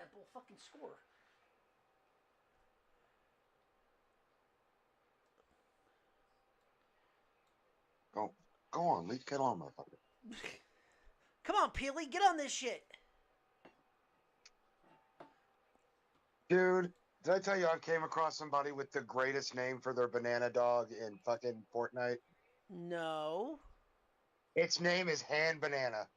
that bull fucking score. Go on, Leaf. Get on, motherfucker. Come on, Peely, get on this shit. Dude, did I tell you I came across somebody with the greatest name for their banana dog in fucking Fortnite? No. Its name is Hand Banana.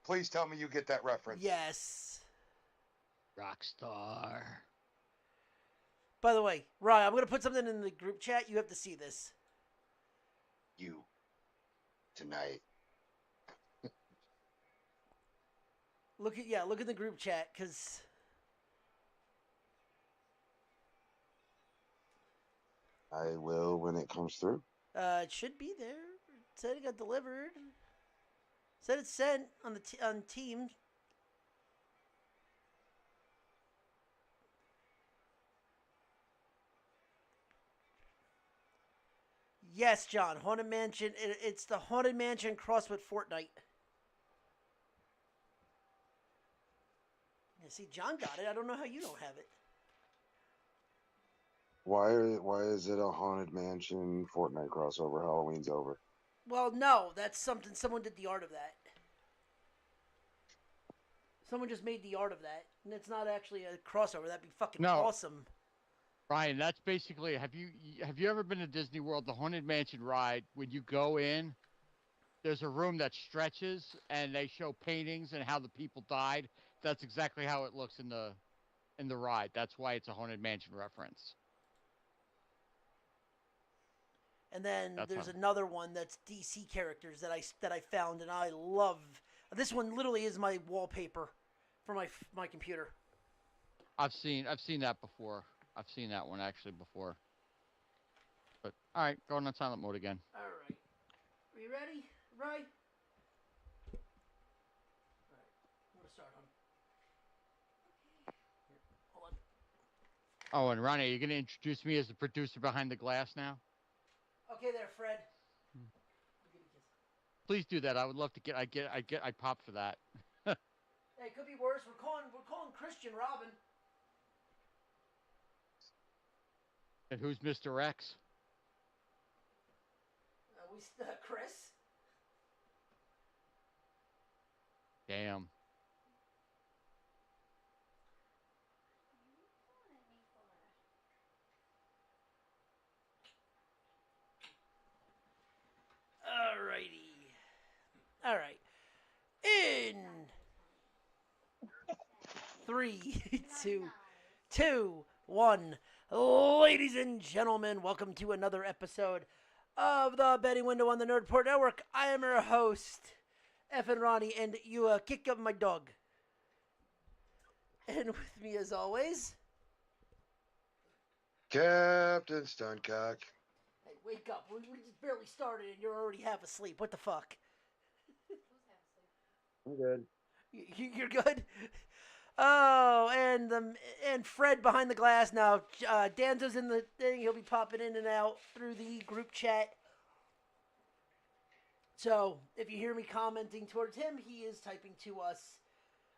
Please tell me you get that reference. Yes. Rockstar. By the way, Ryan, I'm going to put something in the group chat. You have to see this. You. Tonight. Look at the group chat, because... I will when it comes through. It should be there. It said it got delivered. It said it's sent on the on Teams. Yes, John. Haunted Mansion. It's the Haunted Mansion crossed with Fortnite. Yeah, see, John got it. I don't know how you don't have it. Why is it a Haunted Mansion Fortnite crossover? Halloween's over. Well, no, that's something. Someone did the art of that. Someone just made the art of that, and it's not actually a crossover. That'd be fucking awesome. Ryan, that's basically. Have you ever been to Disney World? The Haunted Mansion ride. When you go in, there's a room that stretches, and they show paintings and how the people died. That's exactly how it looks in the ride. That's why it's a Haunted Mansion reference. And then there's another one that's DC characters that I found, and I love. This one literally is my wallpaper for my computer. I've seen that before. I've seen that one actually before. But all right, going on silent mode again. All right, are you ready, Rye? All right, I'm gonna start, hon. Here, hold on. Oh, and Ronnie, are you going to introduce me as the producer behind the glass now? Okay, there, Fred. Please do that. I would love to get. I pop for that. Hey, it could be worse. We're calling Christian Robin. And who's Mr. X? Chris. Damn. Alrighty. All right. In 3, 2, 1. Ladies and gentlemen, welcome to another episode of the Betting Window on the Nerdport Network. I am your host, Effin Ronnie, and you kick up my dog. And with me, as always, Captain Stuncock. Hey, wake up. We just barely started and you're already half asleep. What the fuck? I'm good. You're good? Oh, and Fred behind the glass now. Danzo's in the thing. He'll be popping in and out through the group chat. So, if you hear me commenting towards him, he is typing to us.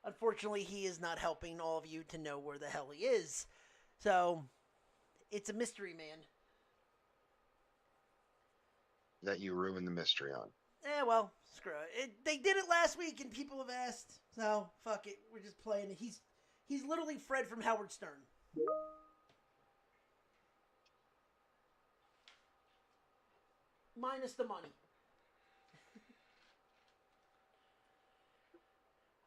Unfortunately, he is not helping all of you to know where the hell he is. So, it's a mystery man. That you ruined the mystery on. Well, screw it. They did it last week and people have asked. So, fuck it. We're just playing it. He's literally Fred from Howard Stern. Minus the money.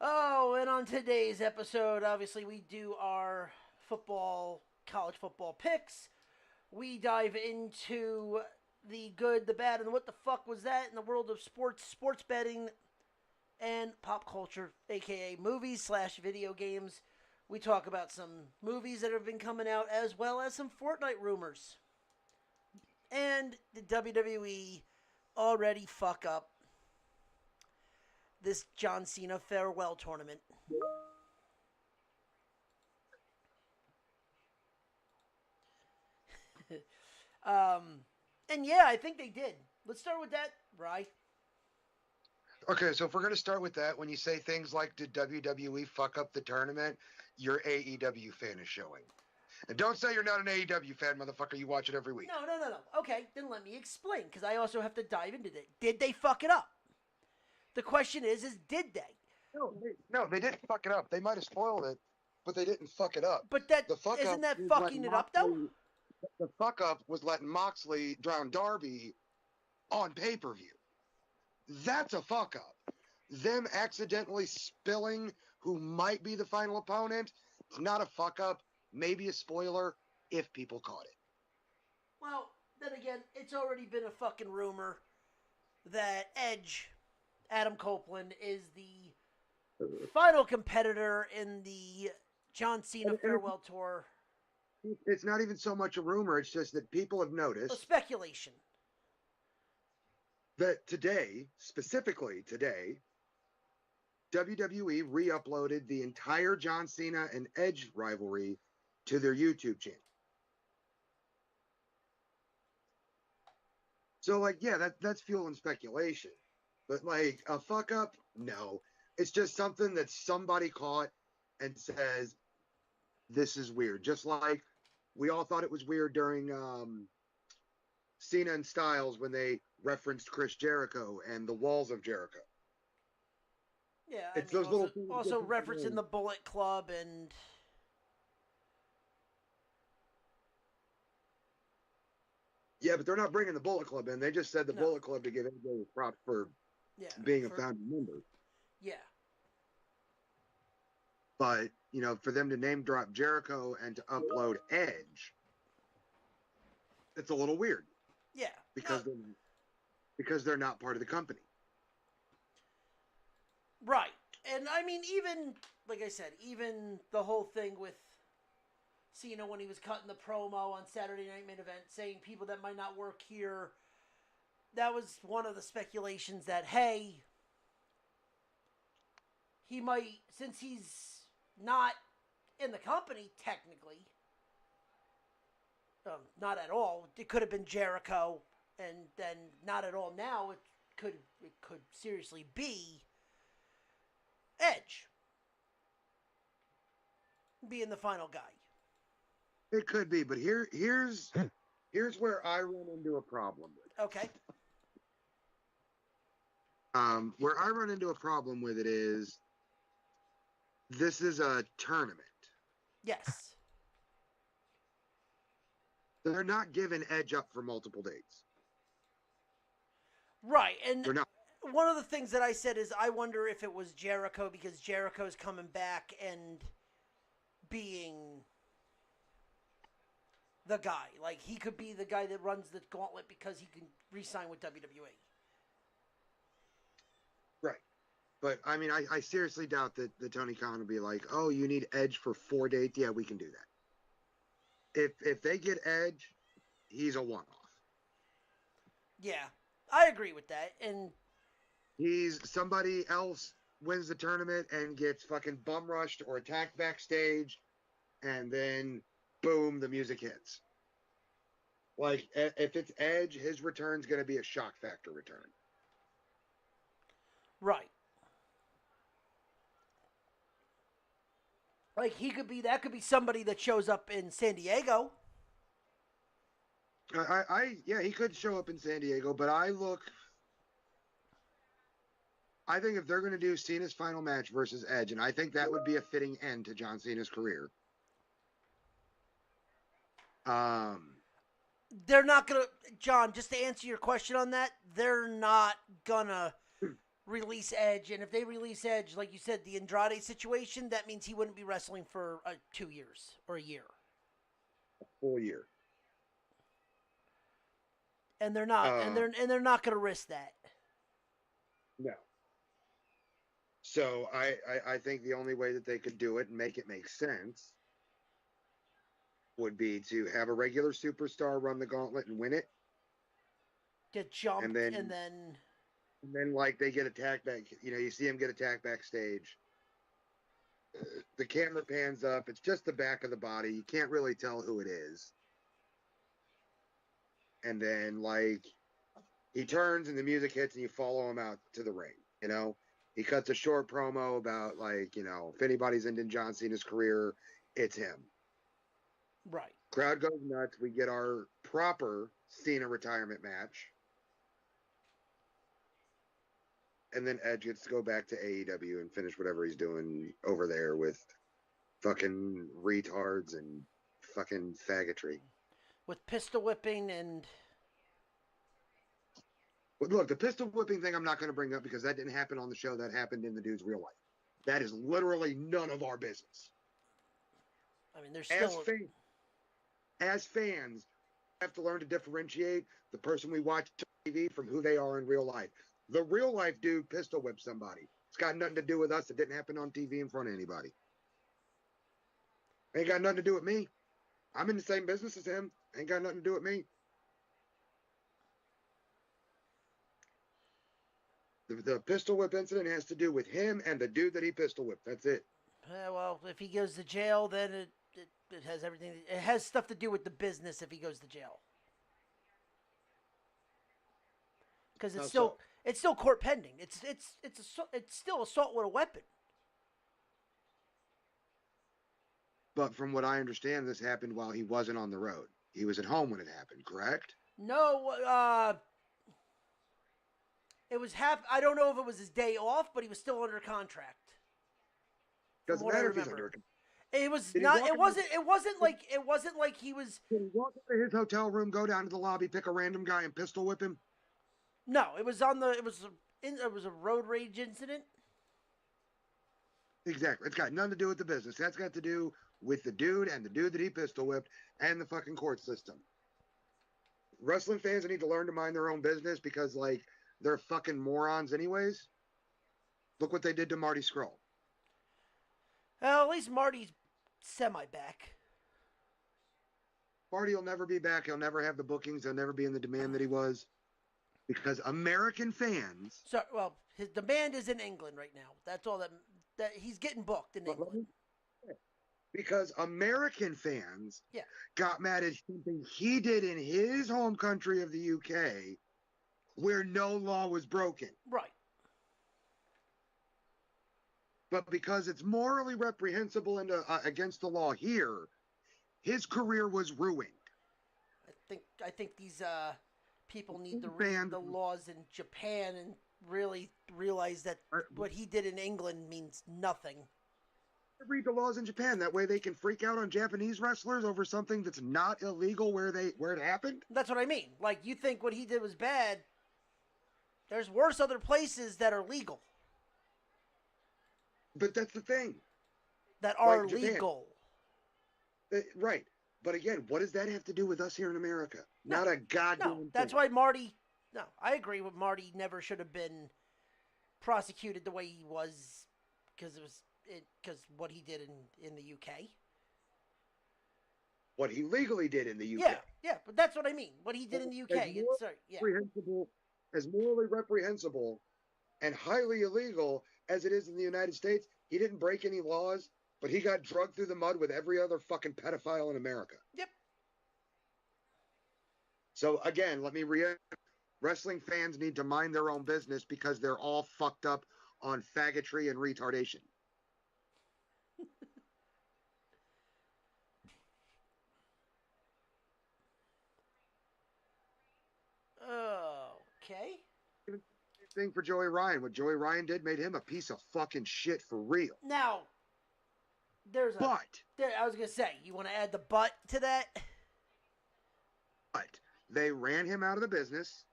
Oh, and on today's episode, obviously, we do our college football picks. We dive into the good, the bad, and what the fuck was that in the world of sports betting, and pop culture, aka movies/video games. We talk about some movies that have been coming out, as well as some Fortnite rumors. And the WWE already fuck up this John Cena farewell tournament. And yeah, I think they did. Let's start with that, Bri. Okay, so if we're gonna start with that, when you say things like "Did WWE fuck up the tournament?" Your AEW fan is showing. And don't say you're not an AEW fan, motherfucker. You watch it every week. No. Okay, then let me explain, because I also have to dive into it. Did they fuck it up? The question is did they? No, they didn't fuck it up. They might have spoiled it, but they didn't fuck it up. But that The fuck isn't up that was fucking letting it up though? The fuck up was letting Moxley drown Darby on pay-per-view. That's a fuck up. Them accidentally spilling who might be the final opponent, it's not a fuck up, maybe a spoiler if people caught it. Well, then again, it's already been a fucking rumor that Edge, Adam Copeland, is the final competitor in the John Cena Farewell Tour. It's not even so much a rumor, it's just that people have A noticed speculation. that today, specifically today, WWE re-uploaded the entire John Cena and Edge rivalry to their YouTube channel. So, like, yeah, that's fueling speculation. But, like, a fuck up? No. It's just something that somebody caught and says, this is weird. Just like we all thought it was weird during Cena and Styles when they referenced Chris Jericho and the Walls of Jericho. Yeah, It's those little things also that referencing know. the Bullet Club and Yeah, but they're not bringing the Bullet Club in. They just said the No. Bullet Club to give AJ props for being a founding member. Yeah. But, you know, for them to name drop Jericho and to upload Edge, it's a little weird. Yeah. Because they're not part of the company. Right. And I mean, even, like I said, even the whole thing with Cena when he was cutting the promo on Saturday Night Main Event saying people that might not work here, that was one of the speculations that, hey, he might, since he's not in the company technically, not at all, it could have been Jericho, and then not at all now, it could seriously be Edge being the final guy. It could be, but here's where I run into a problem with it. Okay. Where I run into a problem with it is this is a tournament. Yes. They're not giving Edge up for multiple dates. Right, and They're not. One of the things that I said is I wonder if it was Jericho because Jericho's coming back and being the guy. Like, he could be the guy that runs the gauntlet because he can re-sign with WWE. Right. But, I mean, I seriously doubt that Tony Khan will be like, oh, you need Edge for 4 dates? Yeah, we can do that. If they get Edge, he's a one-off. Yeah, I agree with that. And he's somebody else wins the tournament and gets fucking bum rushed or attacked backstage, and then boom, the music hits. Like, if it's Edge, his return's going to be a shock factor return. Right. Like, that could be somebody that shows up in San Diego. Yeah, he could show up in San Diego, but I think if they're going to do Cena's final match versus Edge, and I think that would be a fitting end to John Cena's career. They're not going to, John, just to answer your question on that, they're not going to release Edge. And if they release Edge, like you said, the Andrade situation, that means he wouldn't be wrestling for 2 years or a year. A full year. And they're not, and they're not going to risk that. No. So I think the only way that they could do it and make it make sense would be to have a regular superstar run the gauntlet and win it. Get jumped and then like they get attacked back. You know, you see him get attacked backstage. The camera pans up. It's just the back of the body. You can't really tell who it is. And then, like, he turns and the music hits and you follow him out to the ring. You know, he cuts a short promo about like, if anybody's ending John Cena's career, it's him. Right. Crowd goes nuts. We get our proper Cena retirement match. And then Edge gets to go back to AEW and finish whatever he's doing over there with fucking retards and fucking faggotry. With pistol whipping and. But look, the pistol whipping thing I'm not going to bring up because that didn't happen on the show. That happened in the dude's real life. That is literally none of our business. I mean, there's still. As fans, we have to learn to differentiate the person we watch on TV from who they are in real life. The real life dude pistol whipped somebody. It's got nothing to do with us. It didn't happen on TV in front of anybody. Ain't got nothing to do with me. I'm in the same business as him. Ain't got nothing to do with me. The pistol whip incident has to do with him and the dude that he pistol whipped. That's it. Well, if he goes to jail, then it has everything. It has stuff to do with the business if he goes to jail. Because it's still court pending. It's still assault with a weapon. But from what I understand, this happened while he wasn't on the road. He was at home when it happened, correct? No, it was I don't know if it was his day off, but he was still under contract. Doesn't matter if he's under. It was not. It wasn't like he was. Did he walk into his hotel room, go down to the lobby, pick a random guy, and pistol whip him? No, it was a road rage incident. Exactly. It's got nothing to do with the business. That's got to do with the dude and the dude that he pistol whipped and the fucking court system. Wrestling fans need to learn to mind their own business because, like, they're fucking morons anyways. Look what they did to Marty Scurll. Well, at least Marty's semi-back. Marty will never be back. He'll never have the bookings. He'll never be in the demand that he was. Because American fans... his demand is in England right now. That's all that he's getting booked in England. Because American fans got mad at something he did in his home country of the UK where no law was broken. Right. But because it's morally reprehensible and against the law here, his career was ruined. I think these people need to read the laws in Japan and really realize that what he did in England means nothing. Read the laws in Japan. That way they can freak out on Japanese wrestlers over something that's not illegal where it happened. That's what I mean. Like, you think what he did was bad. There's worse other places that are legal. But that's the thing. That are legal. Right. But again, what does that have to do with us here in America? Not a goddamn thing. That's why Marty... No, I agree with Marty never should have been prosecuted the way he was because what he did in the UK. What he legally did in the UK. Yeah, but that's what I mean. What he did in the UK. As morally reprehensible and highly illegal as it is in the United States, he didn't break any laws, but he got drugged through the mud with every other fucking pedophile in America. Yep. So again, let me reiterate. Wrestling fans need to mind their own business because they're all fucked up on faggotry and retardation. Okay. Thing for Joey Ryan. What Joey Ryan did made him a piece of fucking shit for real. Now, I was going to say, you want to add the but to that? But they ran him out of the business.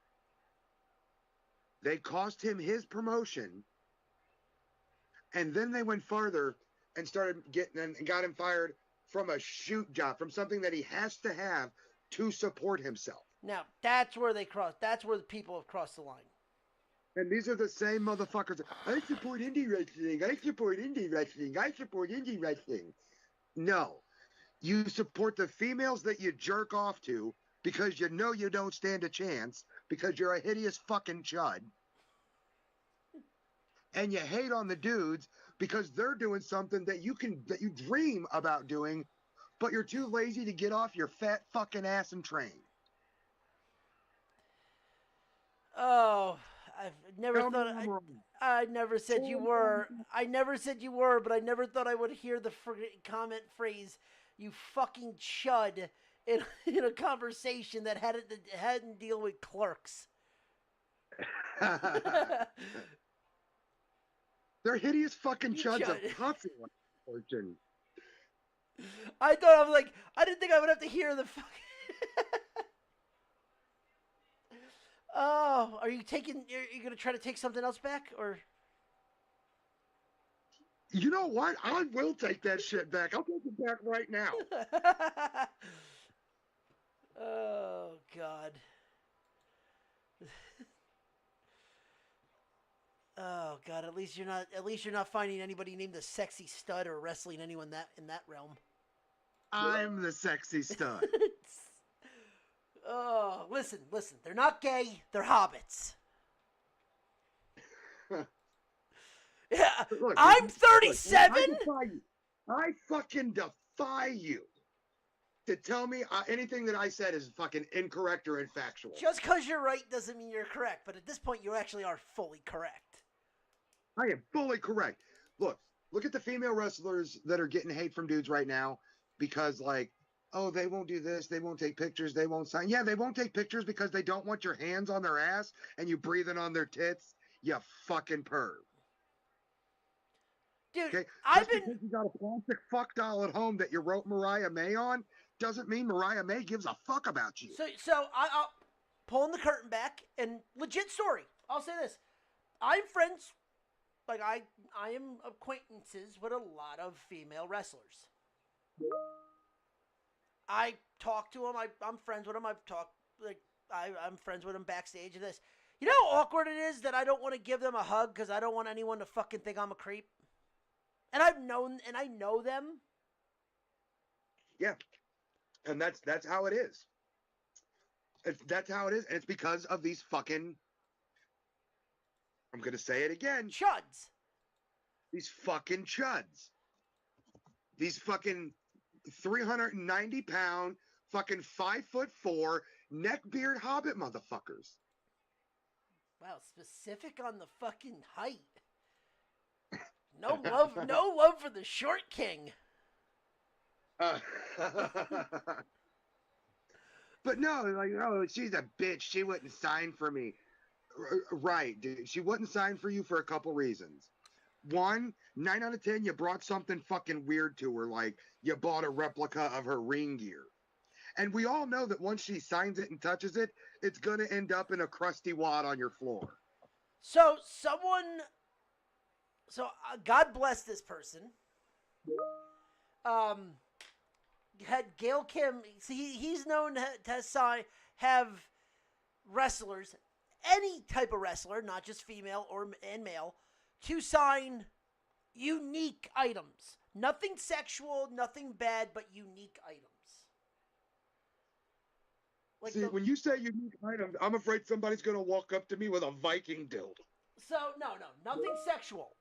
They cost him his promotion. And then they went farther and got him fired from a shoot job, from something that he has to have to support himself. Now, that's where they cross. That's where the people have crossed the line. And these are the same motherfuckers. I support indie wrestling. I support indie wrestling. I support indie wrestling. No. You support the females that you jerk off to because you know you don't stand a chance because you're a hideous fucking chud. And you hate on the dudes because they're doing something that you dream about doing, but you're too lazy to get off your fat fucking ass and train. Oh, I've never Tell me thought I'm wrong. I never said you were. I never said you were, but I never thought I would hear the comment phrase, "You fucking chud," in a conversation that hadn't deal with clerks. They're hideous fucking You chuds of chud. puffy fortune. I thought I was like, I didn't think I would have to hear the fucking. Oh, are you taking? Are you gonna try to take something else back, or? You know what? I will take that shit back. I'll take it back right now. Oh God. Oh God. At least you're not. At least you're not finding anybody named the Sexy Stud or wrestling anyone in that realm. I'm the sexy stud. Oh, listen. They're not gay. They're hobbits. Yeah, Look, I'm 37. I fucking defy you to tell me anything that I said is fucking incorrect or infactual. Just because you're right doesn't mean you're correct. But at this point, you actually are fully correct. I am fully correct. Look at the female wrestlers that are getting hate from dudes right now because, like, oh, they won't do this, they won't take pictures, they won't sign. Yeah, they won't take pictures because they don't want your hands on their ass and you breathing on their tits. You fucking perv. Dude, Okay, I've because been. you got a plastic fuck doll at home that you wrote Mariah May on doesn't mean Mariah May gives a fuck about you. So I'll pulling the curtain back and legit story. I'll say this: I'm friends, like I am acquaintances with a lot of female wrestlers. I talk to them. I'm friends with them. I'm friends with them backstage of this. You know how awkward it is that I don't want to give them a hug because I don't want anyone to fucking think I'm a creep. And I know them. Yeah, and that's how it is. That's how it is, and it's because of these fucking. I'm gonna say it again. Chuds. These fucking chuds. These fucking 390-pound, fucking 5'4" neckbeard hobbit motherfuckers. Wow, specific on the fucking height. No love for the short king. But no, like, oh, she's a bitch. She wouldn't sign for me. Right, dude. She wouldn't sign for you for a couple reasons. One, 9 out of 10, you brought something fucking weird to her, like you bought a replica of her ring gear. And we all know that once she signs it and touches it, it's going to end up in a crusty wad on your floor. So God bless this person. Had Gail Kim. See, he's known to have wrestlers, any type of wrestler, not just female and male, to sign unique items. Nothing sexual, nothing bad, but unique items. Like see, when you say unique items, I'm afraid somebody's going to walk up to me with a Viking dildo. So, no, nothing sexual.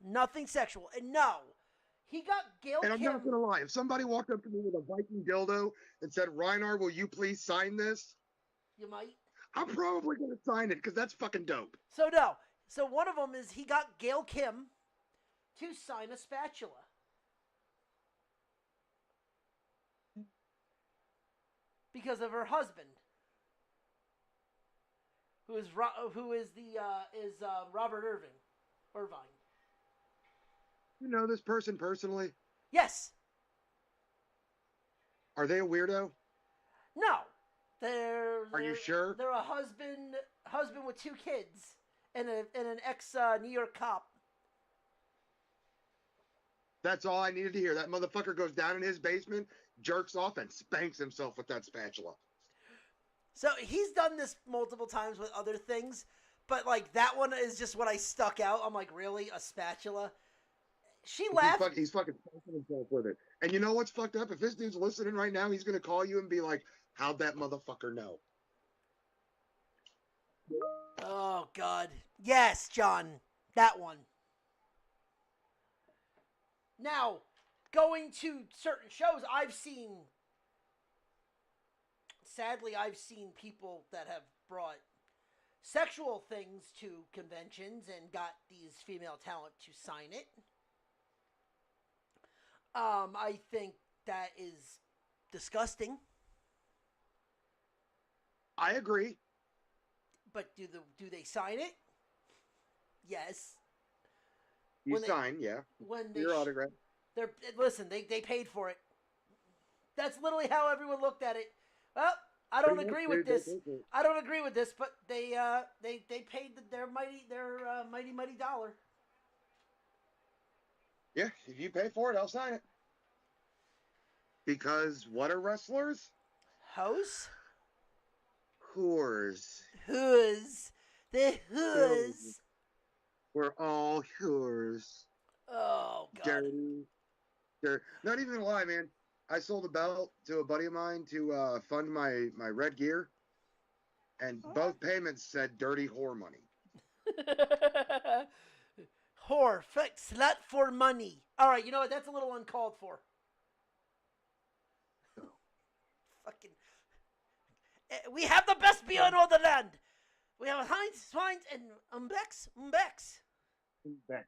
Nothing sexual. And no, he got Gail Kim. And I'm not going to lie. If somebody walked up to me with a Viking dildo and said, Reinar, will you please sign this? You might. I'm probably going to sign it because that's fucking dope. So, no. So, one of them is he got Gail Kim to sign a spatula. Because of her husband. Who is Robert Irvine. You know this person personally? Yes. Are they a weirdo? No. They're Are you sure? They're a husband with 2 kids and an ex New York cop. That's all I needed to hear. That motherfucker goes down in his basement, jerks off, and spanks himself with that spatula. So he's done this multiple times with other things, but like that one is just what I stuck out. I'm like, really? A spatula? She laughed. He's fucking spanking himself with it. And you know what's fucked up? If this dude's listening right now, he's going to call you and be like, how'd that motherfucker know? Oh, God. Yes, John. That one. Now, going to certain shows, sadly, I've seen people that have brought sexual things to conventions and got these female talent to sign it. I think that is disgusting. I agree. But do they sign it? Yes. You When they- sign, yeah. When they Your autograph. listen, they paid for it. That's literally how everyone looked at it. Well, I don't agree with this. I don't agree with this, but they paid their mighty dollar. Yeah, if you pay for it, I'll sign it. Because what are wrestlers? Hoes? Whores. Who's? The who's? We're all whores. Oh, God. Dirty. Not even gonna lie, man. I sold a belt to a buddy of mine to fund my Red Gear, and both payments said dirty whore money. Whore, slut for money. All right, you know what? That's a little uncalled for. Fucking. We have the best beer in all the land. We have Heinz, Swines, and Umbex. Back.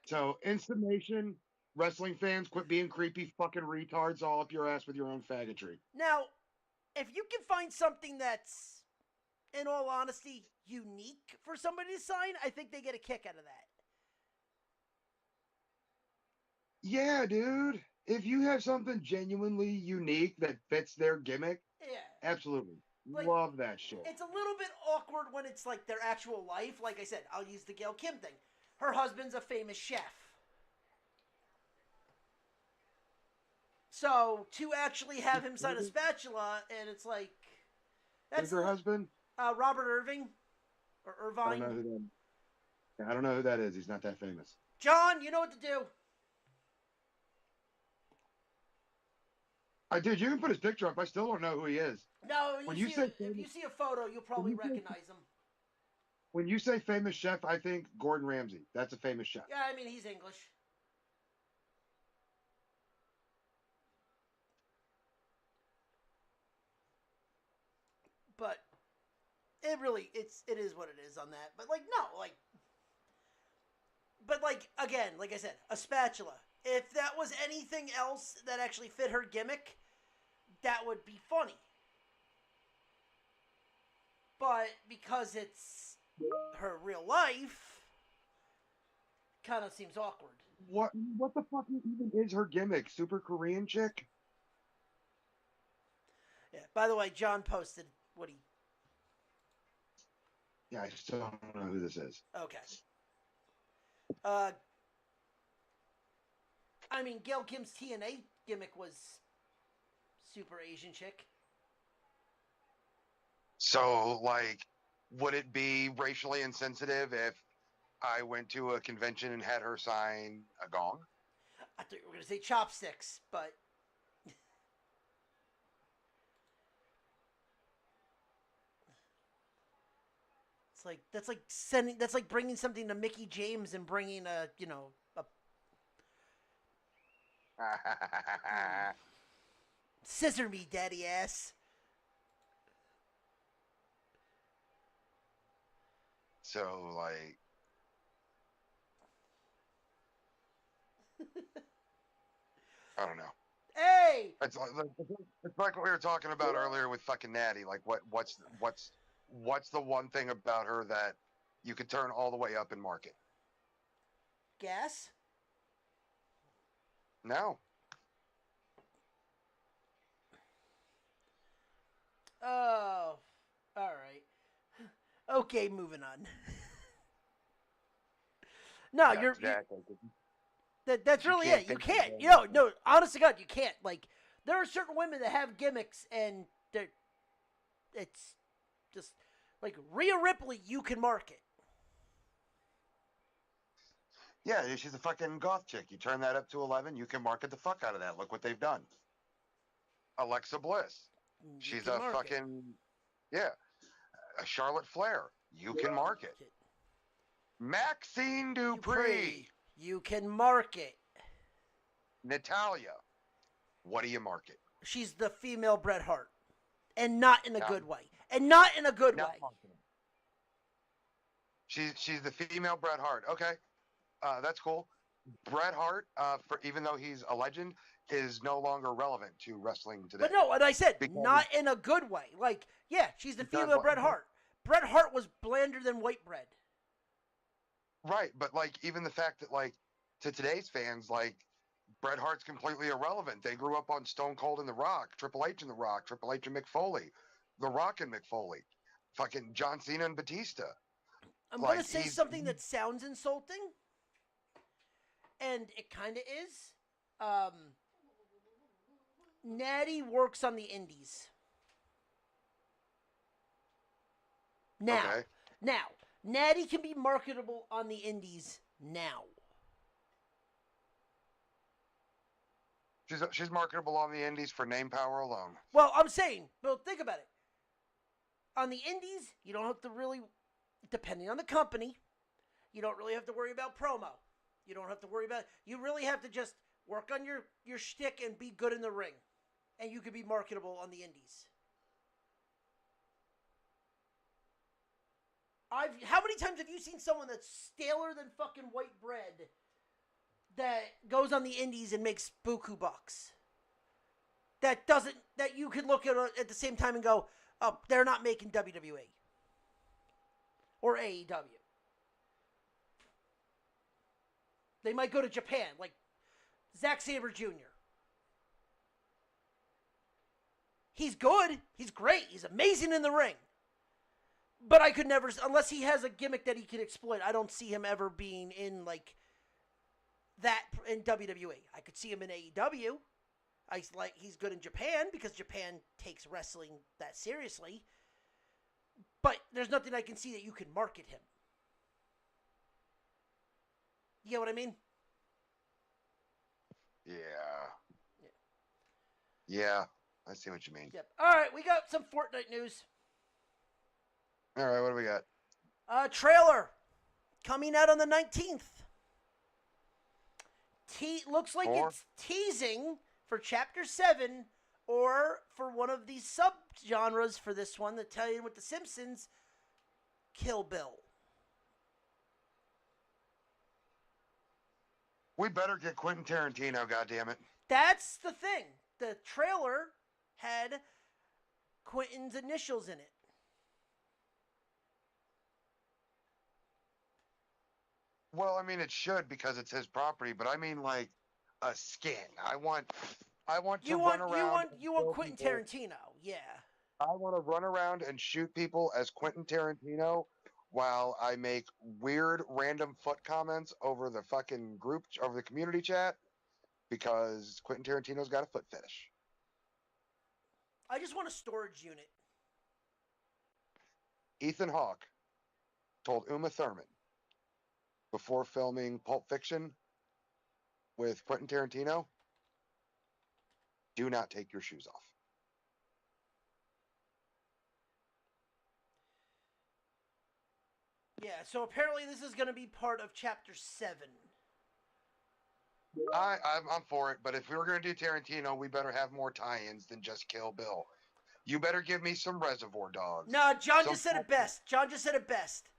So, instantnation, wrestling fans, quit being creepy fucking retards all up your ass with your own faggotry. Now, if you can find something that's, in all honesty, unique for somebody to sign, I think they get a kick out of that. Yeah, dude. If you have something genuinely unique that fits their gimmick, Yeah. absolutely. Like, love that shit. It's a little bit awkward when it's like their actual life. Like I said, I'll use the Gail Kim thing. Her husband's a famous chef. So, to actually have him sign a spatula, and it's like... Who's her husband? Robert Irving. Or Irvine. I don't know who that is. He's not that famous. John, you know what to do. I did. You can put his picture up. I still don't know who he is. No, When you say if you see a photo, you'll probably recognize him. When you say famous chef, I think Gordon Ramsay. That's a famous chef. Yeah, I mean, he's English. But it is what it is on that. But again, like I said, a spatula. If that was anything else that actually fit her gimmick, that would be funny. But because it's her real life, kind of seems awkward. What the fuck even is her gimmick? Super Korean chick? Yeah. By the way, John posted what he... Yeah, I still don't know who this is. Okay. I mean, Gail Kim's TNA gimmick was super Asian chick. So, would it be racially insensitive if I went to a convention and had her sign a gong? I thought you were going to say chopsticks, but... That's like bringing something to Mickey James and bringing a scissor me, daddy ass. So, I don't know. Hey! It's like what we were talking about earlier with fucking Natty. Like, what's the one thing about her that you could turn all the way up and market? Gas? No. Oh, all right. Okay, moving on. No, Yeah, exactly. That's really it. You can't. No, honest to God, you can't. Like, there are certain women that have gimmicks, and it's just like Rhea Ripley. You can market. Yeah, she's a fucking goth chick. You turn that up to 11, you can market the fuck out of that. Look what they've done. Alexa Bliss. She's a fucking, yeah. A Charlotte Flair. You can market. Maxine Dupree. You can market. Natalia. What do you market? She's the female Bret Hart. And not in a good way. And not in a good way. Marketing. She's the female Bret Hart. Okay, that's cool. Bret Hart, for even though he's a legend, is no longer relevant to wrestling today. But no, and I said Because- not in a good way. Like, yeah, she's the Because female what- Bret Hart. Bret Hart was blander than white bread. Right, but like even the fact that like to today's fans, like Bret Hart's completely irrelevant. They grew up on Stone Cold and The Rock, Triple H and The Rock, Triple H and Mick Foley, The Rock and Mick Foley, fucking John Cena and Batista. I'm Like, going to say he's- something that sounds insulting, and it kind of is. Natty works on the indies. Now, Okay. Natty can be marketable on the indies now. She's marketable on the indies for name power alone. Well, I'm saying, Bill, think about it. On the indies, you don't have to really, depending on the company, you don't really have to worry about promo. You don't have to worry about, you really have to just work on your shtick and be good in the ring. And you could be marketable on the indies. How many times have you seen someone that's staler than fucking white bread that goes on the indies and makes buku bucks? That you could look at the same time and go, oh, they're not making WWE or AEW. They might go to Japan, like Zack Sabre Jr. He's good. He's great. He's amazing in the ring. But I could never, unless he has a gimmick that he can exploit, I don't see him ever being in like that in WWE. I could see him in AEW. He's good in Japan because Japan takes wrestling that seriously. But there's nothing I can see that you can market him. You get what I mean? Yeah, I see what you mean. Yep. All right, we got some Fortnite news. All right, what do we got? Trailer coming out on the 19th. Looks like it's teasing for Chapter 7 or for one of these sub-genres for this one that tell you with The Simpsons, Kill Bill. We better get Quentin Tarantino, goddammit. That's the thing. The trailer had Quentin's initials in it. Well, I mean, it should because it's his property, but I mean, like a skin. I want to run around. You want Quentin Tarantino? Yeah. I want to run around and shoot people as Quentin Tarantino while I make weird random foot comments over the fucking group, over the community chat, because Quentin Tarantino's got a foot fetish. I just want a storage unit. Ethan Hawke told Uma Thurman before filming Pulp Fiction with Quentin Tarantino, do not take your shoes off. Yeah, so apparently this is going to be part of Chapter 7. I'm for it, but if we were going to do Tarantino, we better have more tie-ins than just Kill Bill. You better give me some Reservoir Dogs. No, John just said it best. John just said it best.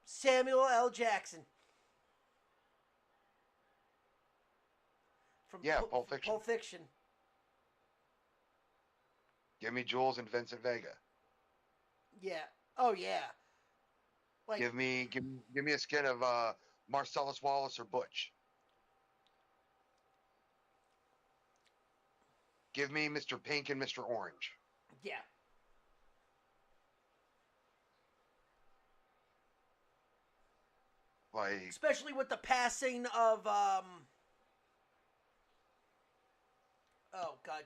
Samuel L. Jackson. From Pulp Fiction. Pulp Fiction. Give me Jules and Vincent Vega. Yeah. Oh yeah. Like Give me a skin of Marcellus Wallace or Butch. Give me Mr. Pink and Mr. Orange. yeah. Like, Especially with the passing of oh god.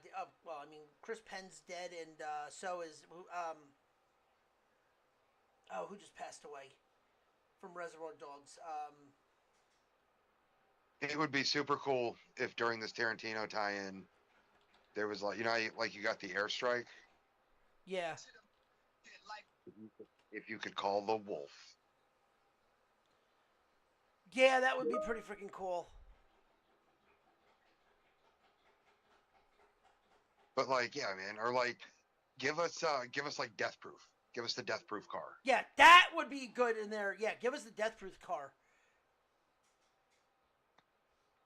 Well, I mean, Chris Penn's dead, and so is who just passed away from Reservoir Dogs? it would be super cool if during this Tarantino tie-in there was like, you know, like you got the airstrike. Yeah. If you could call the wolf. Yeah, that would be pretty freaking cool. But like, yeah, man, or like, give us like Death Proof. Give us the death proof car. Yeah, that would be good in there. Yeah, give us the death proof car.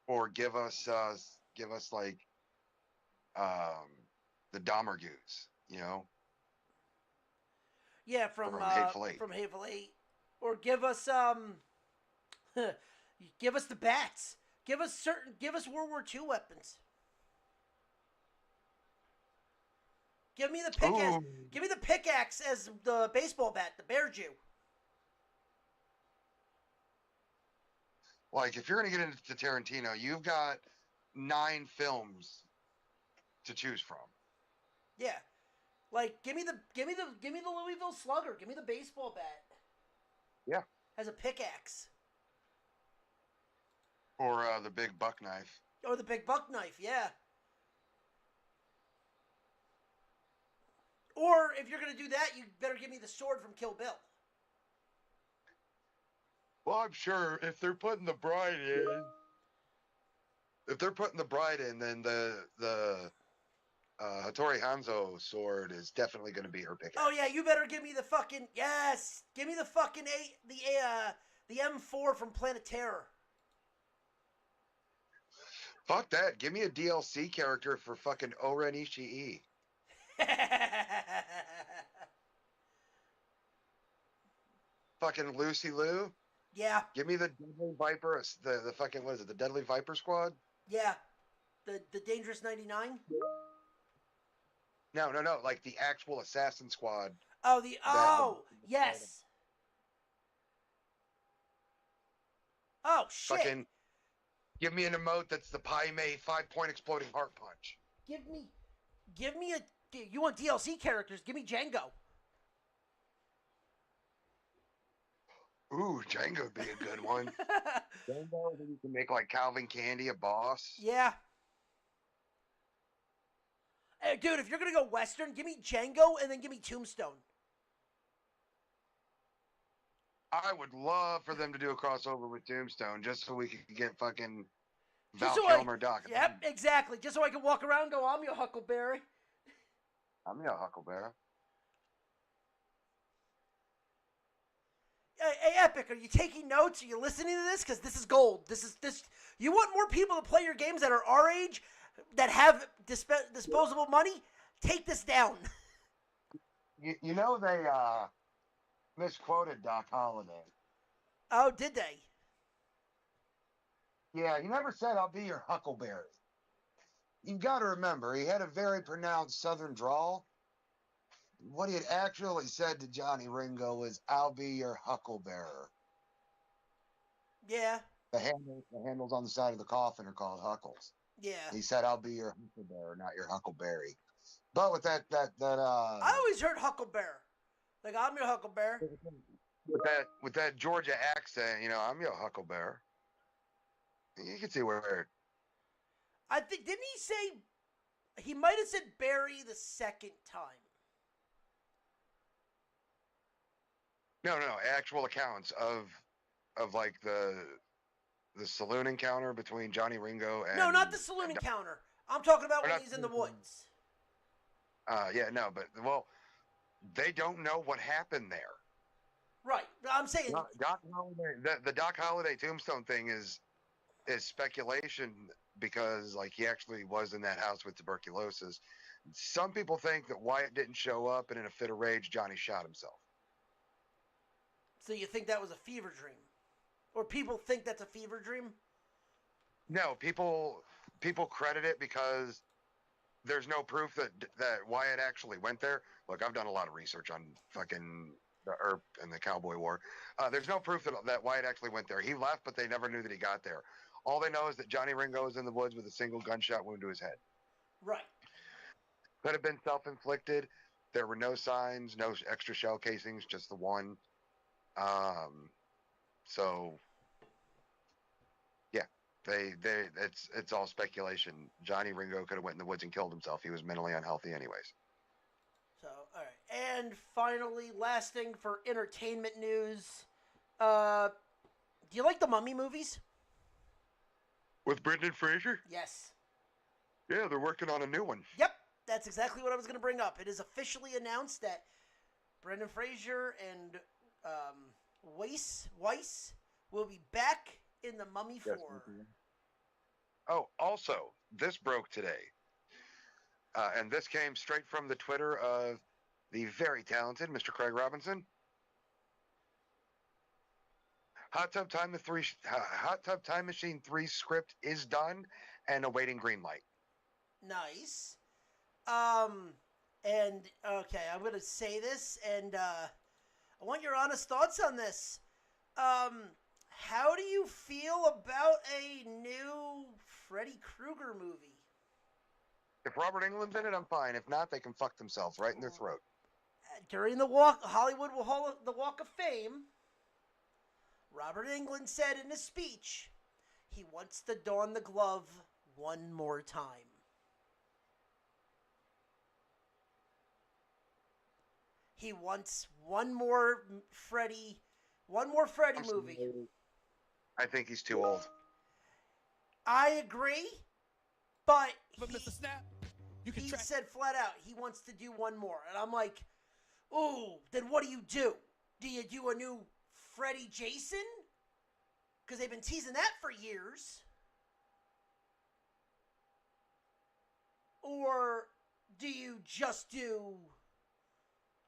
Or give us like the Dahmer goose, you know? Yeah, from Hateful Eight. From Hateful Eight. Or give us give us the bats. Give us World War II weapons. Give me the pickaxe. Ooh. Give me the pickaxe as the baseball bat, the Bear Jew. Like, if you're gonna get into Tarantino, you've got 9 films to choose from. Yeah, like give me the Louisville Slugger. Give me the baseball bat. Yeah. As a pickaxe. Or the big buck knife. Or the big buck knife. Yeah. Or if you're gonna do that, you better give me the sword from Kill Bill. Well, I'm sure if they're putting the bride in, then the Hattori Hanzo sword is definitely going to be her pickaxe. Oh yeah, you better give me the fucking yes. Give me the fucking the M4 from Planet Terror. Fuck that. Give me a DLC character for fucking Oren Ishii. Fucking Lucy Liu. Yeah. Give me the Deadly Viper, the fucking, what is it, the Deadly Viper Squad? Yeah. The Dangerous 99? No, like the actual Assassin Squad. Oh, yes. Oh, shit. Fucking, give me an emote that's the Pai Mei 5-point exploding heart punch. Give me you want DLC characters, give me Django. Ooh, Django would be a good one. Django, then you can make like Calvin Candy a boss. Yeah. Hey, dude, if you're going to go Western, give me Django and then give me Tombstone. I would love for them to do a crossover with Tombstone just so we could get fucking Val so Kilmer Doc. Yep, exactly. Just so I can walk around and go, I'm your Huckleberry. I'm your Huckleberry. Hey, Epic, are you taking notes? Are you listening to this? Because this is gold. This. You want more people to play your games that are our age, that have disposable money? Take this down. You know they misquoted Doc Holliday. Oh, did they? Yeah, he never said, I'll be your Huckleberry. You've got to remember, he had a very pronounced Southern drawl. What he had actually said to Johnny Ringo was, I'll be your Hucklebearer. Yeah. The handles on the side of the coffin are called Huckles. Yeah. He said, I'll be your Hucklebearer, not your Huckleberry. But with that I always heard Hucklebear. Like, I'm your Hucklebear. With that Georgia accent, you know, I'm your Hucklebear. You can see where. I think, didn't he say, he might have said Barry the second time. No, actual accounts of like the saloon encounter between Johnny Ringo and. No, not the saloon encounter. I'm talking about when he's in the woods. Yeah, no, but, well, they don't know what happened there. Right. I'm saying. Doc Holliday, the Doc Holliday Tombstone thing is speculation because, like, he actually was in that house with tuberculosis. Some people think that Wyatt didn't show up, and in a fit of rage, Johnny shot himself. So you think that was a fever dream? Or people think that's a fever dream? No, people credit it because there's no proof that Wyatt actually went there. Look, I've done a lot of research on fucking the Earp and the Cowboy War. There's no proof that Wyatt actually went there. He left, but they never knew that he got there. All they know is that Johnny Ringo was in the woods with a single gunshot wound to his head. Right. Could have been self-inflicted. There were no signs, no extra shell casings, just the one. So yeah, it's all speculation. Johnny Ringo could have went in the woods and killed himself. He was mentally unhealthy anyways. So, all right. And finally, last thing for entertainment news. Do you like the Mummy movies? With Brendan Fraser? Yes. Yeah, they're working on a new one. Yep. That's exactly what I was going to bring up. It is officially announced that Brendan Fraser and Weiss will be back in The Mummy 4. Oh, also, this broke today. And this came straight from the Twitter of the very talented Mr. Craig Robinson. Hot Tub Time Machine 3 script is done and awaiting green light. Nice. And okay, I'm gonna say this, and I want your honest thoughts on this. How do you feel about a new Freddy Krueger movie? If Robert Englund's in it, I'm fine. If not, they can fuck themselves right in their throat. During the Hollywood Walk of Fame, Robert Englund said in his speech he wants to don the glove one more time. He wants one more Freddy movie. I think he's too old. I agree, but Mr. Snap, he said flat out he wants to do one more. And I'm like, ooh, then what do? Do you do a new Freddy Jason? Because they've been teasing that for years. Or do you just do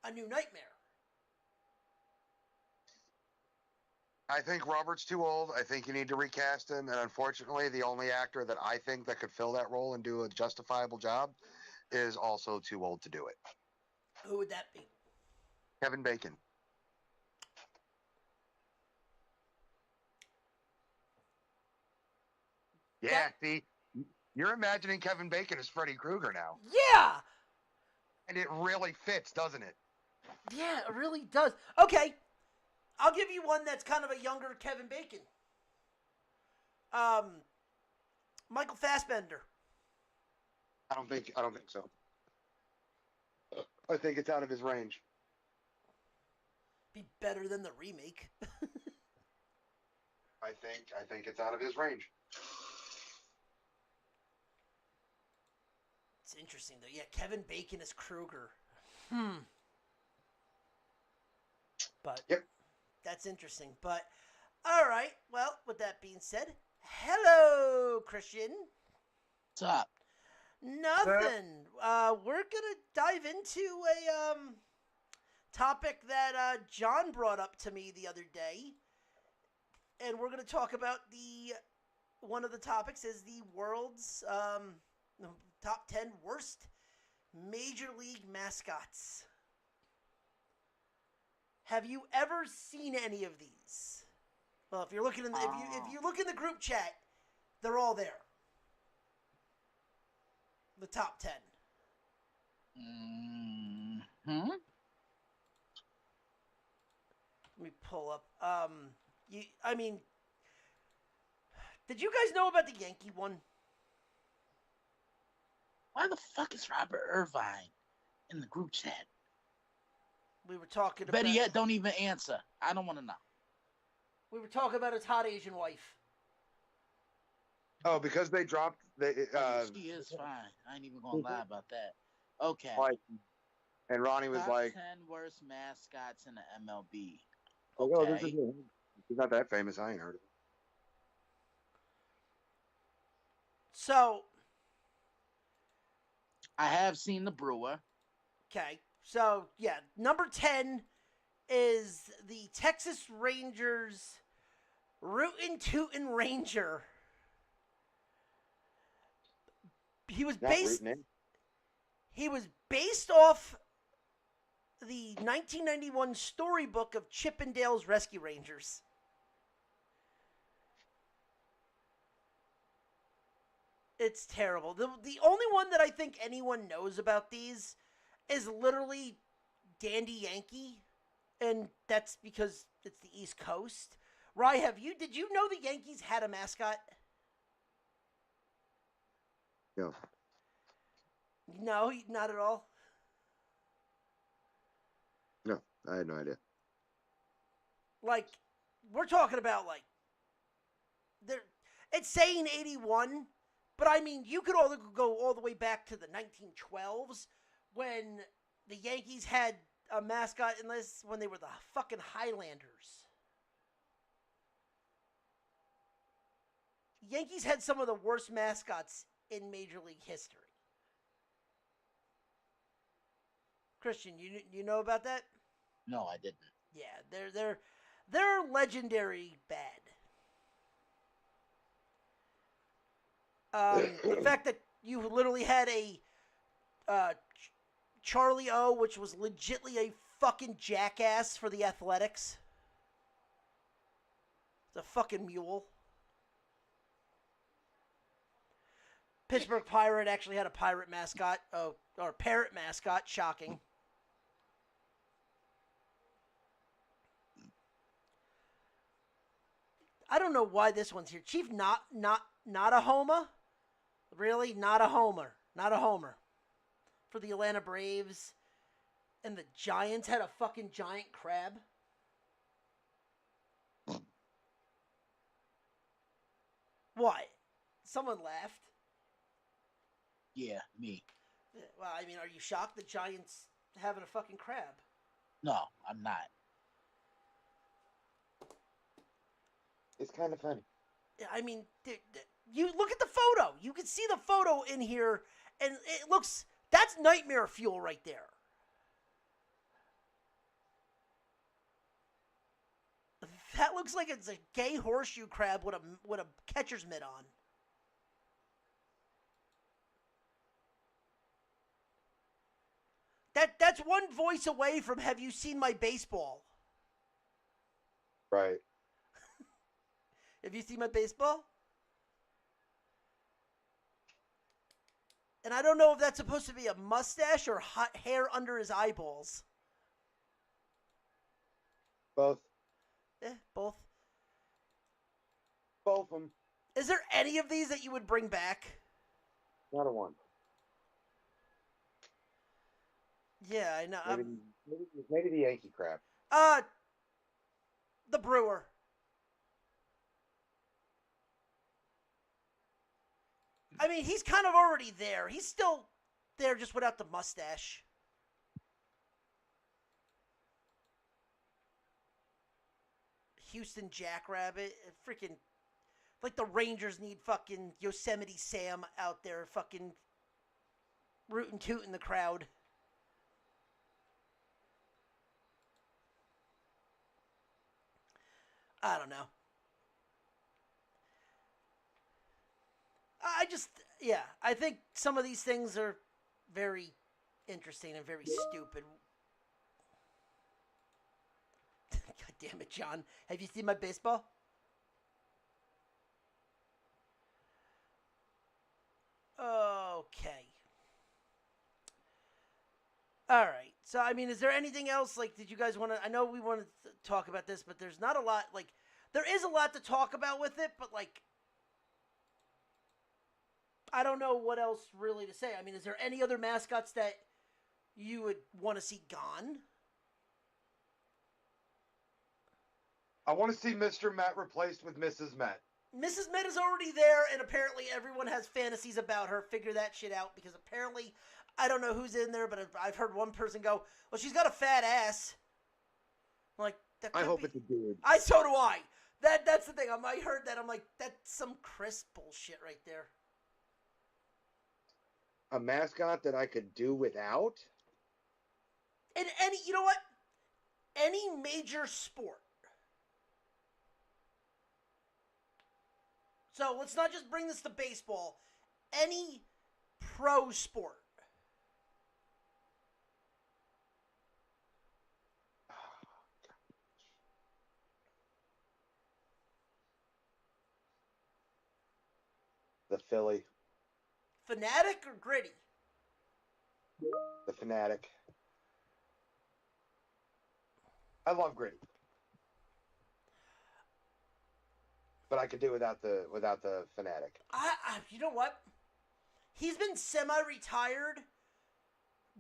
a new Nightmare? I think Robert's too old. I think you need to recast him. And unfortunately, the only actor that I think that could fill that role and do a justifiable job is also too old to do it. Who would that be? Kevin Bacon. Yeah, see, you're imagining Kevin Bacon as Freddy Krueger now. Yeah! And it really fits, doesn't it? Yeah, it really does. Okay, I'll give you one that's kind of a younger Kevin Bacon. Michael Fassbender. I don't think so. I think it's out of his range. Be better than the remake. I think it's out of his range. It's interesting though. Yeah, Kevin Bacon is Krueger. But yep, that's interesting. But all right. Well, with that being said, hello, Christian. What's up? Nothing. We're gonna dive into a topic that John brought up to me the other day, and we're gonna talk about one of the topics is the world's top 10 worst Major League mascots. Have you ever seen any of these? Well, if you're looking in if you look in the group chat, they're all there. The top 10. Mm-hmm. Let me pull up. Did you guys know about the Yankee one? Why the fuck is Robert Irvine in the group chat? We were talking about. Better yet, don't even answer. I don't want to know. We were talking about his hot Asian wife. Oh, because they dropped she is fine. I ain't even gonna lie about that. Okay. And Ronnie was top like, 10 worst mascots in the MLB. Okay. Okay. Oh, he's not that famous. I ain't heard of it. So. I have seen the Brewer. Okay. So, yeah. Number 10 is the Texas Rangers Rootin' Tootin' Ranger. He was based off the 1991 storybook of Chippendale's Rescue Rangers. It's terrible. The only one that I think anyone knows about these is literally Dandy Yankee, and that's because it's the East Coast. Rye, did you know the Yankees had a mascot? No. No, not at all. No, I had no idea. Like, we're talking about it's saying 81, but I mean, you could go all the way back to the 1912s when the Yankees had a mascot unless when they were the fucking Highlanders. Yankees had some of the worst mascots in Major League history. Christian, you know about that? No, I didn't. Yeah, they're legendary bad. The fact that you literally had a Charlie O, which was legitly a fucking jackass for the Athletics. It's a fucking mule. Pittsburgh Pirate actually had a pirate mascot, or parrot mascot. Shocking. I don't know why this one's here. Chief not a homer? Really? Not a homer. Not a homer. For the Atlanta Braves. And the Giants had a fucking giant crab. What? Someone laughed. Yeah, me. Well, I mean, are you shocked the Giants having a fucking crab? No, I'm not. It's kind of funny. I mean, you look at the photo. You can see the photo in here, and it looks... That's nightmare fuel right there. That looks like it's a gay horseshoe crab with a catcher's mitt on. That's one voice away from "Have you seen my baseball?" Right. Have you seen my baseball? And I don't know if that's supposed to be a mustache or hot hair under his eyeballs. Both. Both. Both of them. Is there any of these that you would bring back? Not a one. Yeah, I know. Maybe the Yankee crab. The Brewer. I mean, he's kind of already there. He's still there, just without the mustache. Houston Jackrabbit. Freaking... Like the Rangers need fucking Yosemite Sam out there fucking rootin' tootin' the crowd. I don't know. I think some of these things are very interesting and very stupid. God damn it, John. Have you seen my baseball? Okay. All right. So, I mean, is there anything else? Like, did you guys want to... I know we want to talk about this, but there's not a lot... Like, there is a lot to talk about with it, but, like... I don't know what else really to say. I mean, is there any other mascots that you would want to see gone? I want to see Mr. Met replaced with Mrs. Met. Mrs. Met is already there, and apparently everyone has fantasies about her. Figure that shit out, because apparently, I don't know who's in there, but I've heard one person go, well, she's got a fat ass. I'm like, that could I hope be... it's a dude. So do I. That's the thing. I heard that. I'm like, that's some Chris bullshit right there. A mascot that I could do without? In any, you know what? Any major sport. So let's not just bring this to baseball. Any pro sport. The Philly. Fanatic or Gritty? The Fanatic. I love Gritty. But I could do without the Fanatic. You know what? He's been semi-retired,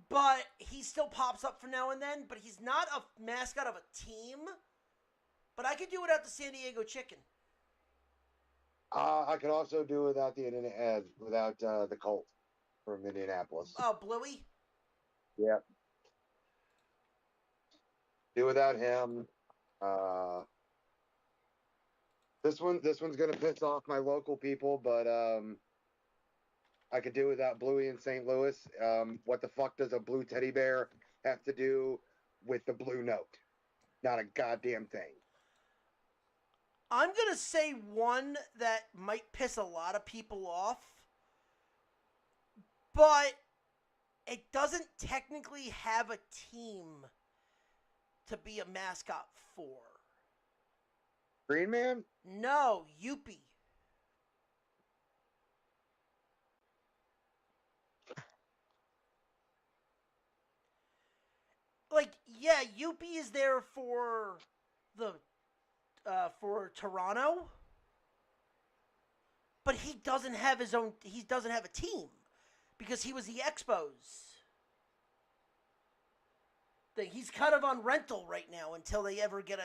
but he still pops up from now and then. But he's not a mascot of a team. But I could do without the San Diego Chicken. I could also do without the Colt from Indianapolis. Oh, Bluey? Yeah. Do without him. This one's gonna piss off my local people, but I could do without Bluey in St. Louis. What the fuck does a blue teddy bear have to do with the blue note? Not a goddamn thing. I'm going to say one that might piss a lot of people off, but it doesn't technically have a team to be a mascot for. Green Man? No, Youppi. Like, yeah, Youppi is there for the for Toronto, but he doesn't have his own. He doesn't have a team because he was the Expos thing. He's kind of on rental right now until they ever get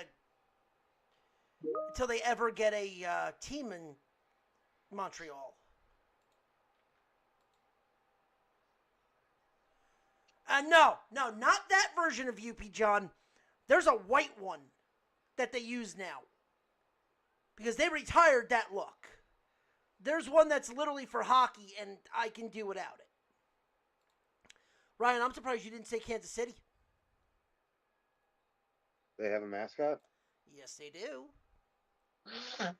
a team in Montreal. No, not that version of Youppi, John. There's a white one that they use now because they retired that look. There's one that's literally for hockey, and I can do without it. Ryan, I'm surprised you didn't say Kansas City. They have a mascot? Yes, they do. Can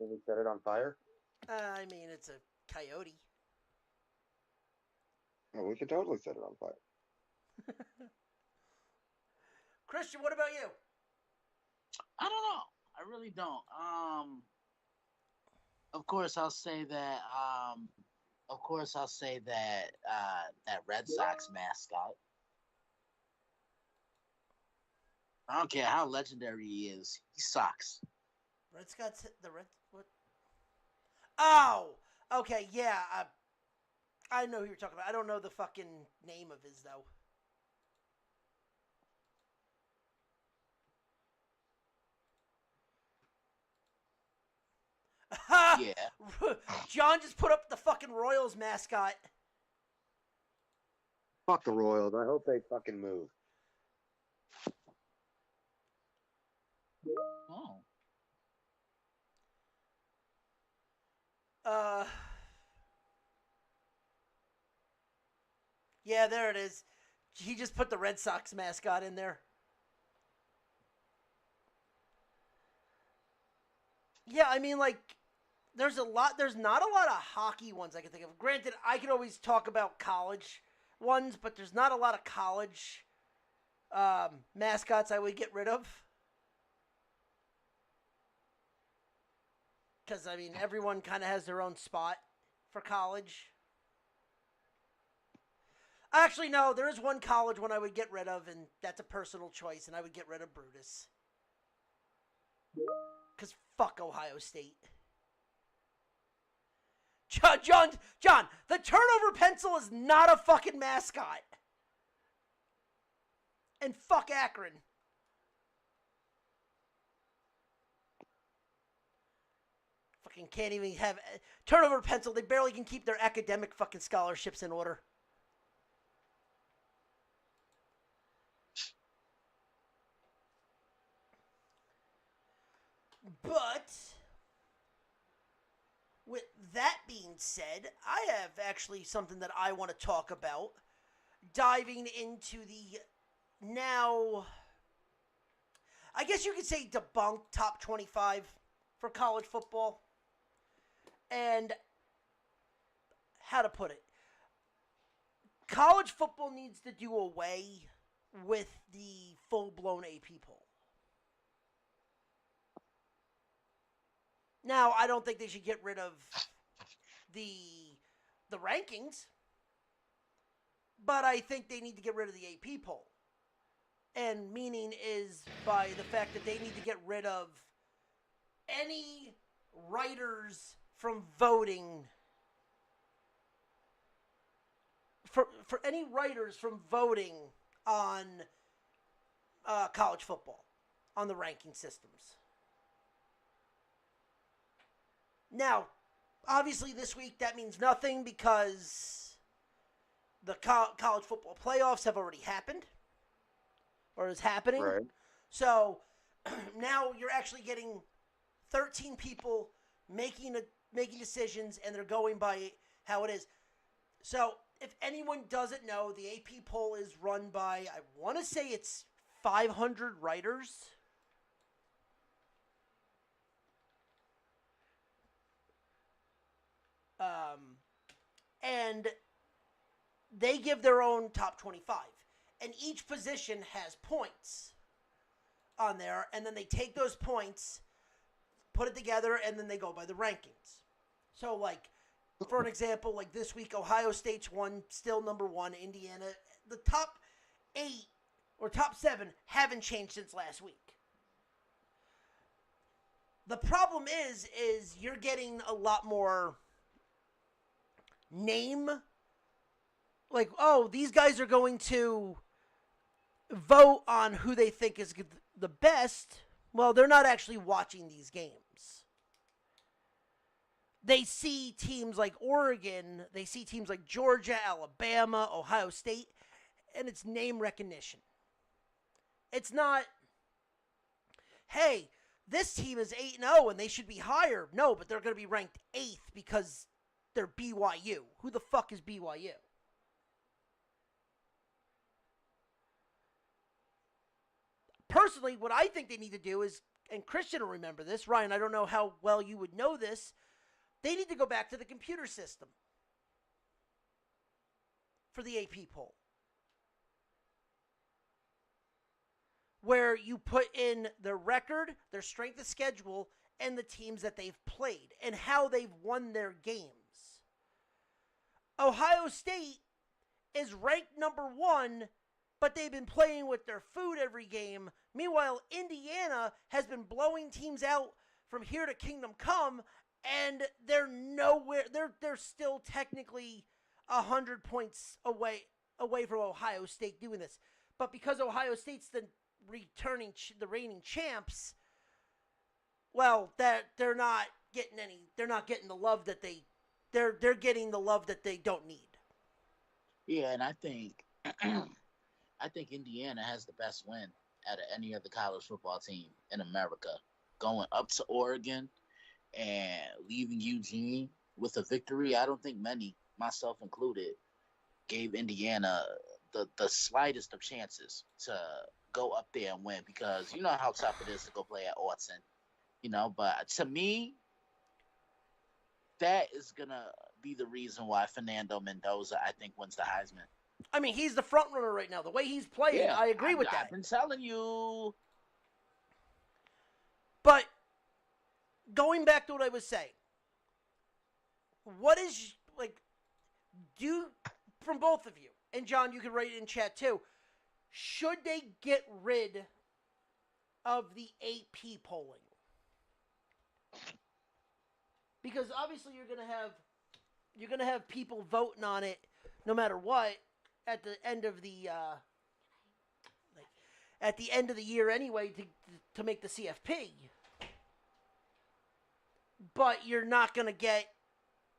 we set it on fire? I mean, it's a coyote. Oh, we could totally set it on fire. Christian, what about you? I don't know. I really don't. Of course, I'll say that. That Red Sox mascot. I don't care how legendary he is. He sucks. Red Scott's the Red. What? Oh, okay, yeah. I know who you're talking about. I don't know the fucking name of his though. Yeah. John just put up the fucking Royals mascot. Fuck the Royals. I hope they fucking move. Oh. Yeah, there it is. He just put the Red Sox mascot in there. Yeah, I mean, like, there's not a lot of hockey ones I can think of. Granted, I can always talk about college ones, but there's not a lot of college mascots I would get rid of. Because, I mean, everyone kind of has their own spot for college. Actually, no, there is one college one I would get rid of, and that's a personal choice, and I would get rid of Brutus. Because fuck Ohio State. John, the turnover pencil is not a fucking mascot. And fuck Akron. Fucking can't even have turnover pencil. They barely can keep their academic fucking scholarships in order. But with that being said, I have actually something that I want to talk about. Diving into the now, I guess you could say debunked top 25 for college football. And how to put it. College football needs to do away with the full-blown AP poll. Now, I don't think they should get rid of the rankings, but I think they need to get rid of the AP poll. And meaning is by the fact that they need to get rid of any writers from voting for any writers from voting on college football on the ranking systems. Now, obviously this week that means nothing because the college football playoffs have already happened. or is happening. Right. So now you're actually getting 13 people making decisions, and they're going by how it is. So if anyone doesn't know, the AP poll is run by, I want to say it's 500 writers. And they give their own top 25. And each position has points on there, and then they take those points, put it together, and then they go by the rankings. So, like, for an example, like this week, Ohio State's one, still number one. Indiana, the top 8 or top 7 haven't changed since last week. The problem is you're getting a lot more name. Like, oh, these guys are going to vote on who they think is the best. Well, they're not actually watching these games. They see teams like Oregon, they see teams like Georgia, Alabama, Ohio State, and it's name recognition. It's not, hey, this team is 8-0 and they should be higher. No, but they're going to be ranked 8th because they're BYU. Who the fuck is BYU? Personally, what I think they need to do is, and Christian will remember this, Ryan, I don't know how well you would know this, they need to go back to the computer system for the AP poll, where you put in their record, their strength of schedule, and the teams that they've played, and how they've won their games. Ohio State is ranked number 1, but they've been playing with their food every game. Meanwhile, Indiana has been blowing teams out from here to Kingdom Come, and they're nowhere. They're still technically 100 points away from Ohio State doing this. But because Ohio State's the reigning champs, well, that they're not getting the love that they're getting the love that they don't need. Yeah, and I think I think Indiana has the best win out of any other college football team in America. Going up to Oregon and leaving Eugene with a victory, I don't think many, myself included, gave Indiana the slightest of chances to go up there and win, because you know how tough it is to go play at Autzen. But to me, that is going to be the reason why Fernando Mendoza, I think, wins the Heisman. I mean, he's the front runner right now. The way he's playing, yeah, I agree with that. I've been telling you. But going back to what I was saying, what is, like, from both of you, and John, you can write it in chat too, should they get rid of the AP polling? Because obviously you're gonna have people voting on it no matter what at the end of the year anyway to make the CFP. But you're not gonna get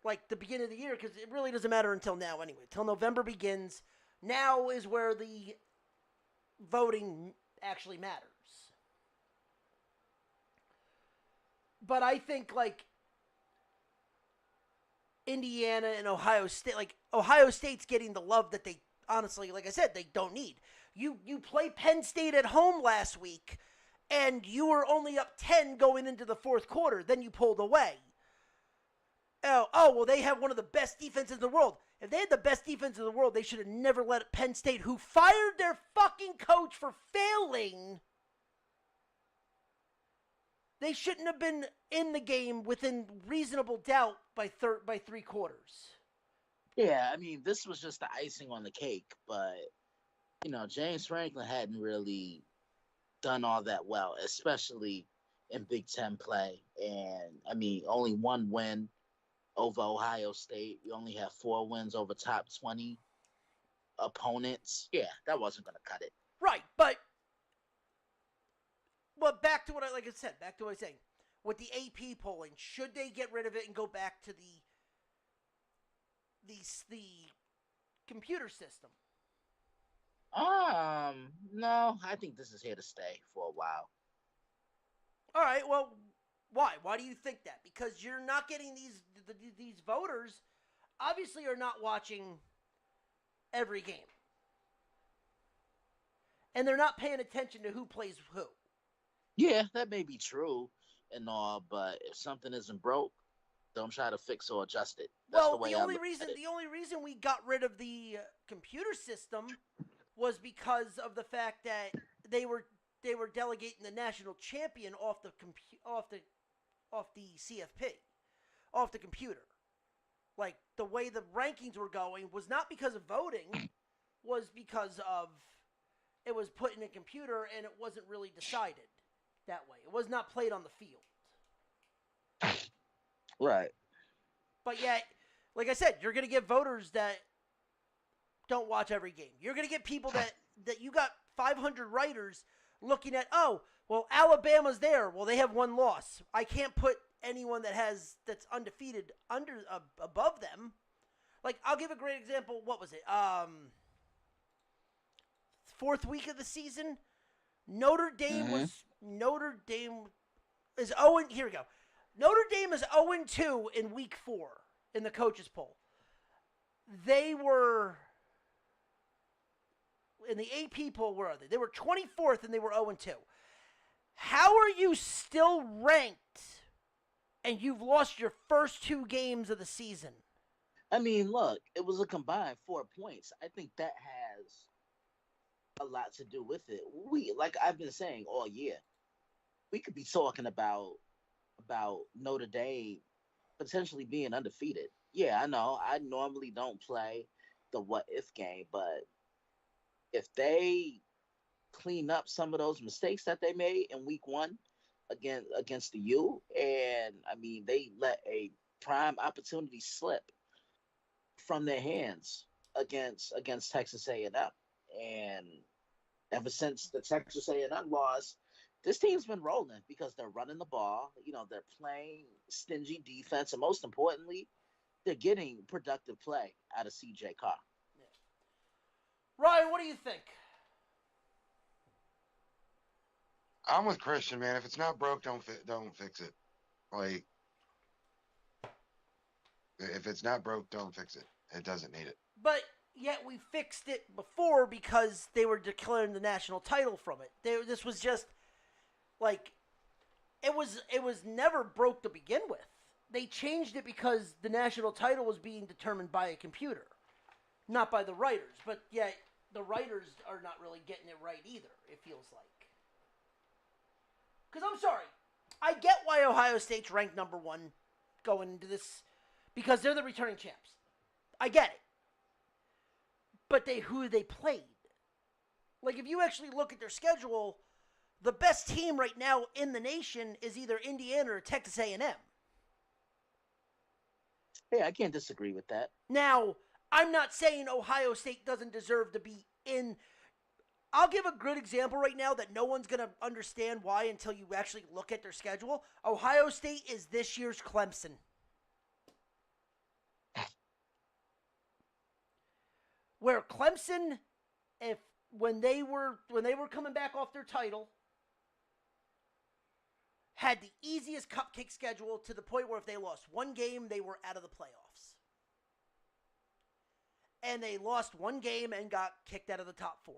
like the beginning of the year, because it really doesn't matter until now anyway. Till November begins. Now is where the voting actually matters. But I think like Indiana and Ohio State, like Ohio State's getting the love that they honestly, like I said, they don't need. You play Penn State at home last week, and you were only up 10 going into the fourth quarter. Then you pulled away. Well, they have one of the best defenses in the world. If they had the best defense in the world, they should have never let Penn State, who fired their fucking coach for failing, they shouldn't have been in the game within reasonable doubt by 3 quarters. Yeah, I mean, this was just the icing on the cake, but, James Franklin hadn't really done all that well, especially in Big Ten play. And, I mean, only one win over Ohio State. We only have 4 wins over top 20 opponents. Yeah, that wasn't going to cut it. Right, but back to what I was saying. With the AP polling, should they get rid of it and go back to the computer system? No, I think this is here to stay for a while. All right. Well, why? Why do you think that? Because you're not getting these voters. Obviously, are not watching every game, and they're not paying attention to who plays who. Yeah, that may be true and all, but if something isn't broke, don't try to fix or adjust it. That's the Well, way I look at it. the only reason we got rid of the computer system was because of the fact that they were they were delegating the national champion off the CFP, off the computer. Like the way the rankings were going was not because of voting, was because of it was put in a computer and it wasn't really decided that way. It was not played on the field. Right. But yet, like I said, you're going to get voters that don't watch every game. You're going to get people that you got 500 writers looking at, oh, well, Alabama's there. Well, they have one loss. I can't put anyone that's undefeated above them. Like, I'll give a great example. What was it? Fourth week of the season, Notre Dame is 0. Here we go. Notre Dame is 0-2 in week 4 in the coaches poll. They were in the AP poll. Where are they? They were 24th and they were 0-2. How are you still ranked and you've lost your first 2 games of the season? I mean, look, it was a combined 4 points. I think that has a lot to do with it. Like I've been saying all year, we could be talking about Notre Dame potentially being undefeated. Yeah, I know. I normally don't play the what if game, but if they clean up some of those mistakes that they made in week 1 against the U, and I mean they let a prime opportunity slip from their hands against Texas A&M, and ever since the Texas A&M loss, this team's been rolling because they're running the ball. You know, they're playing stingy defense, and most importantly, they're getting productive play out of CJ Carr. Yeah. Ryan, what do you think? I'm with Christian, man. If it's not broke, don't fix it. Like, if it's not broke, don't fix it. It doesn't need it. But yet we fixed it before because they were declaring the national title from it. This was just like it was never broke to begin with. They changed it because the national title was being determined by a computer, not by the writers. But yet the writers are not really getting it right either, it feels like. Because I'm sorry, I get why Ohio State's ranked number 1 going into this, because they're the returning champs. I get it. But who they played. Like, if you actually look at their schedule, the best team right now in the nation is either Indiana or Texas A&M. Hey, I can't disagree with that. Now, I'm not saying Ohio State doesn't deserve to be in. I'll give a good example right now that no one's going to understand why until you actually look at their schedule. Ohio State is this year's Clemson. Where Clemson, when they were coming back off their title, had the easiest cupcake schedule to the point where if they lost one game, they were out of the playoffs. And they lost one game and got kicked out of the top 4.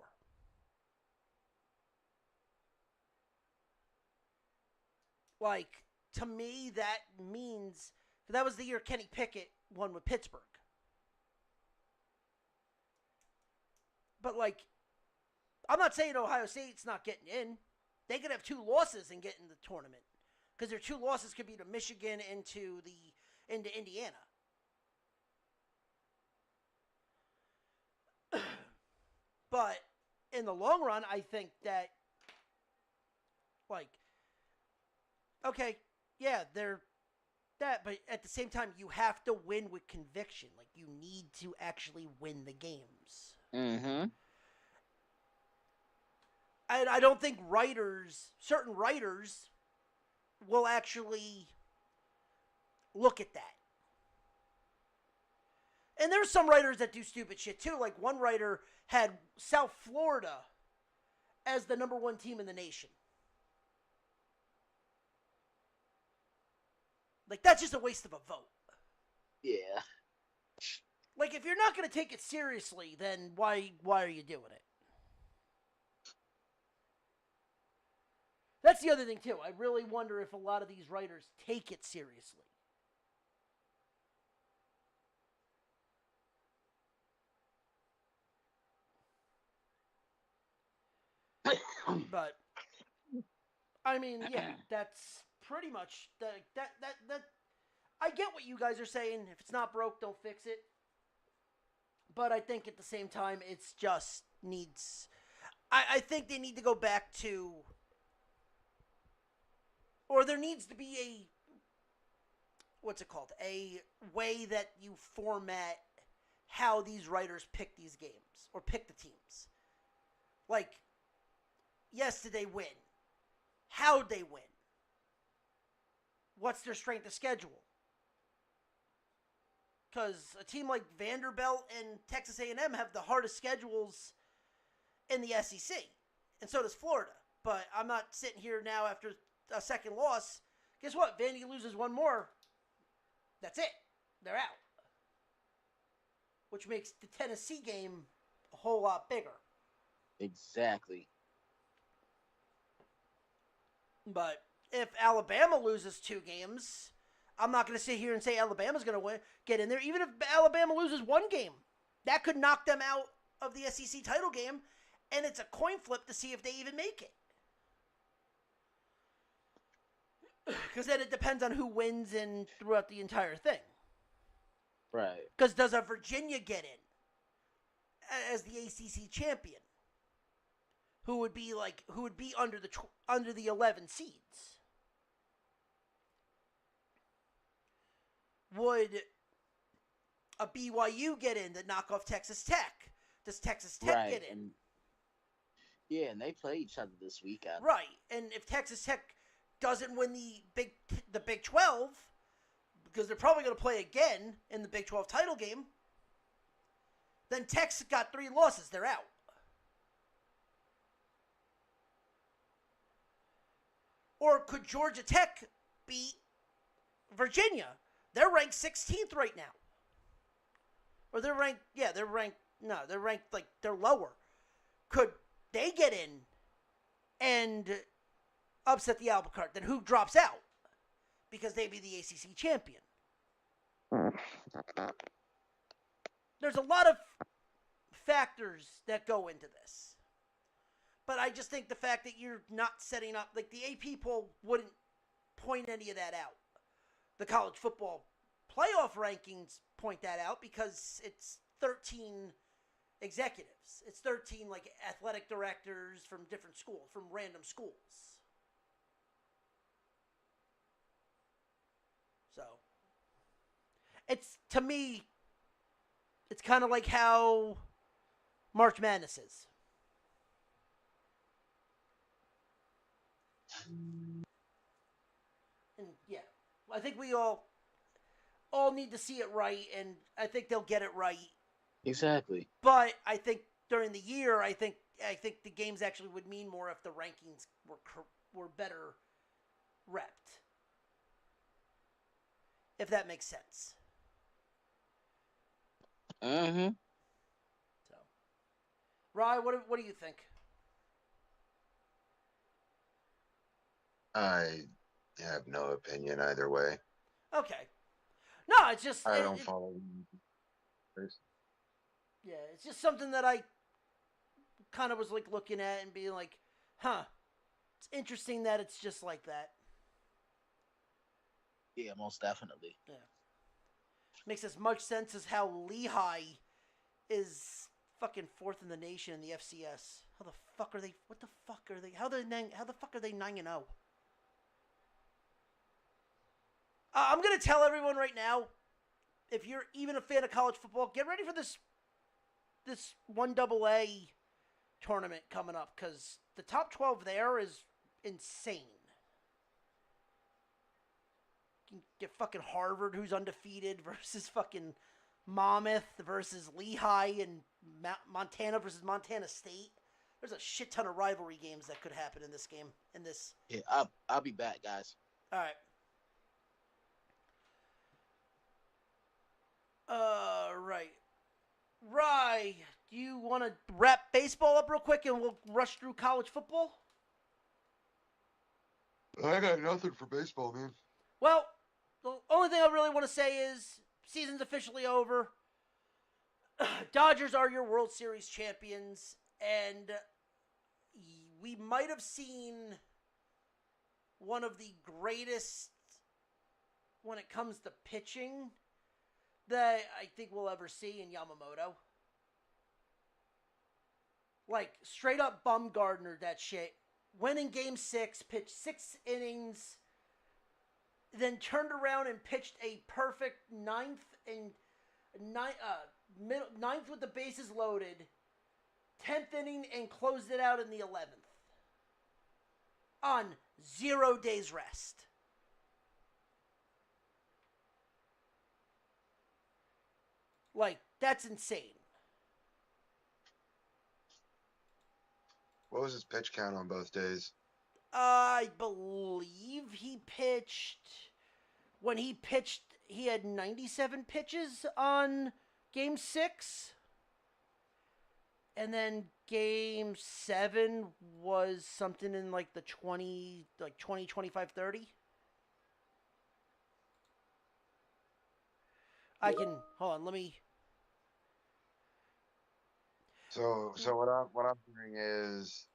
Like, to me, that means that was the year Kenny Pickett won with Pittsburgh. But, like, I'm not saying Ohio State's not getting in. They could have 2 losses and get in the tournament. Because their 2 losses could be to Michigan into Indiana. But in the long run, I think that, like, okay, yeah, they're that, but at the same time, you have to win with conviction. Like, you need to actually win the games. Mm-hmm. And I don't think certain writers, will actually look at that. And there's some writers that do stupid shit too. Like one writer had South Florida as the number 1 team in the nation. Like, that's just a waste of a vote. Yeah. Like, if you're not going to take it seriously, then why are you doing it? That's the other thing, too. I really wonder if a lot of these writers take it seriously. But, I mean, yeah, that's pretty much that. I get what you guys are saying. If it's not broke, don't fix it. But I think at the same time, it's just needs. I think they need to go back to, or there needs to be a, what's it called? A way that you format how these writers pick these games or pick the teams. Like, yes, did they win? How'd they win? What's their strength of schedule? Because a team like Vanderbilt and Texas A&M have the hardest schedules in the SEC. And so does Florida. But I'm not sitting here now after a second loss. Guess what? Vandy loses one more. That's it. They're out. Which makes the Tennessee game a whole lot bigger. Exactly. But if Alabama loses 2 games, I'm not going to sit here and say Alabama's going to get in there. Even if Alabama loses 1 game, that could knock them out of the SEC title game, and it's a coin flip to see if they even make it. Because then it depends on who wins in throughout the entire thing. Right. Because does a Virginia get in as the ACC champion? Who would be under the 11 seeds? Would a BYU get in to knock off Texas Tech? Does Texas Tech get in? Yeah, and they play each other this weekend. Right, and if Texas Tech doesn't win the Big 12, because they're probably going to play again in the Big 12 title game, then Tech's got 3 losses. They're out. Or could Georgia Tech beat Virginia? They're ranked 16th right now. Or they're ranked, they're lower. Could they get in and upset the apple cart? Then who drops out? Because they'd be the ACC champion. There's a lot of factors that go into this. But I just think the fact that you're not setting up, like the AP poll wouldn't point any of that out. The college football playoff rankings point that out because it's 13 executives. It's 13 like athletic directors from different schools, from random schools. So, it's, to me, it's kind of like how March Madness is. And yeah, I think we all need to see it right, and I think they'll get it right. Exactly. But I think during the year, I think the games actually would mean more if the rankings were better repped. If that makes sense. Mm-hmm. So, Rye, what do you think? I have no opinion either way. Okay. No, it's just I don't follow. Yeah, it's just something that I kind of was like looking at and being like, huh, it's interesting that it's just like that. Yeah, most definitely. Yeah. Makes as much sense as how Lehigh is fucking 4th in the nation in the FCS. How the fuck are they? What the fuck are they? How the fuck are they 9-0? I'm gonna tell everyone right now, if you're even a fan of college football, get ready for this 1AA tournament coming up, because the top 12 there is insane. You can get fucking Harvard, who's undefeated, versus fucking Monmouth versus Lehigh and Montana versus Montana State. There's a shit ton of rivalry games that could happen in this game. Yeah, I'll be back, guys. All right. Right. Rye, do you want to wrap baseball up real quick and we'll rush through college football? I got nothing for baseball, man. Well, the only thing I really want to say is season's officially over. Dodgers are your World Series champions, and we might have seen one of the greatest when it comes to pitching that I think we'll ever see in Yamamoto. Like, straight up Bumgardner that shit. Went in Game 6, pitched 6 innings, then turned around and pitched a perfect ninth with the bases loaded, 10th inning, and closed it out in the 11th. On 0 days rest. Like, that's insane. What was his pitch count on both days? I believe he pitched... When he pitched, he had 97 pitches on Game 6. And then Game 7 was something in like the 20, 25, 30. I can... Hold on, let me... So what I'm hearing is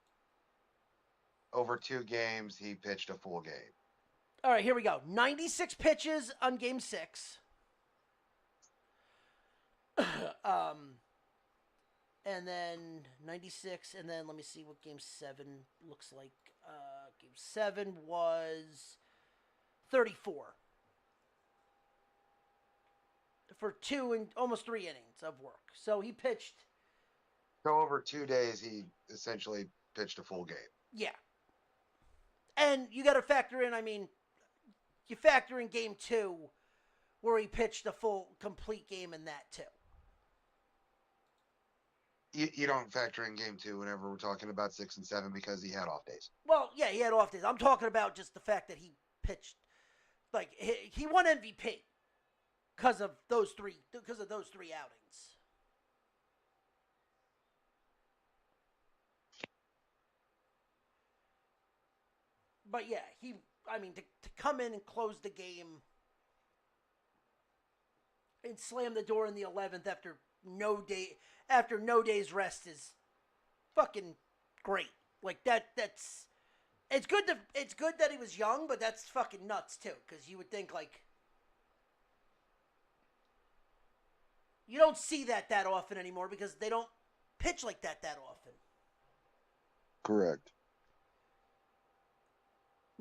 over 2 games he pitched a full game. All right, here we go. 96 pitches on Game 6. And then 96, and then let me see what Game 7 looks like. Game 7 was 34. For 2 and almost 3 innings of work. So he pitched... So over 2 days he essentially pitched a full game. Yeah. And you got to factor in, I mean, you factor in Game 2 where he pitched a full, complete game in that too. You don't factor in Game 2 whenever we're talking about 6 and 7 because he had off days. Well, yeah, he had off days. I'm talking about just the fact that he pitched, like, he won MVP because of those three outings. But yeah, to come in and close the game and slam the door in the 11th after no day's rest is fucking great. Like that's it's good that he was young, but that's fucking nuts too, because you would think like you don't see that often anymore because they don't pitch like that often. Correct.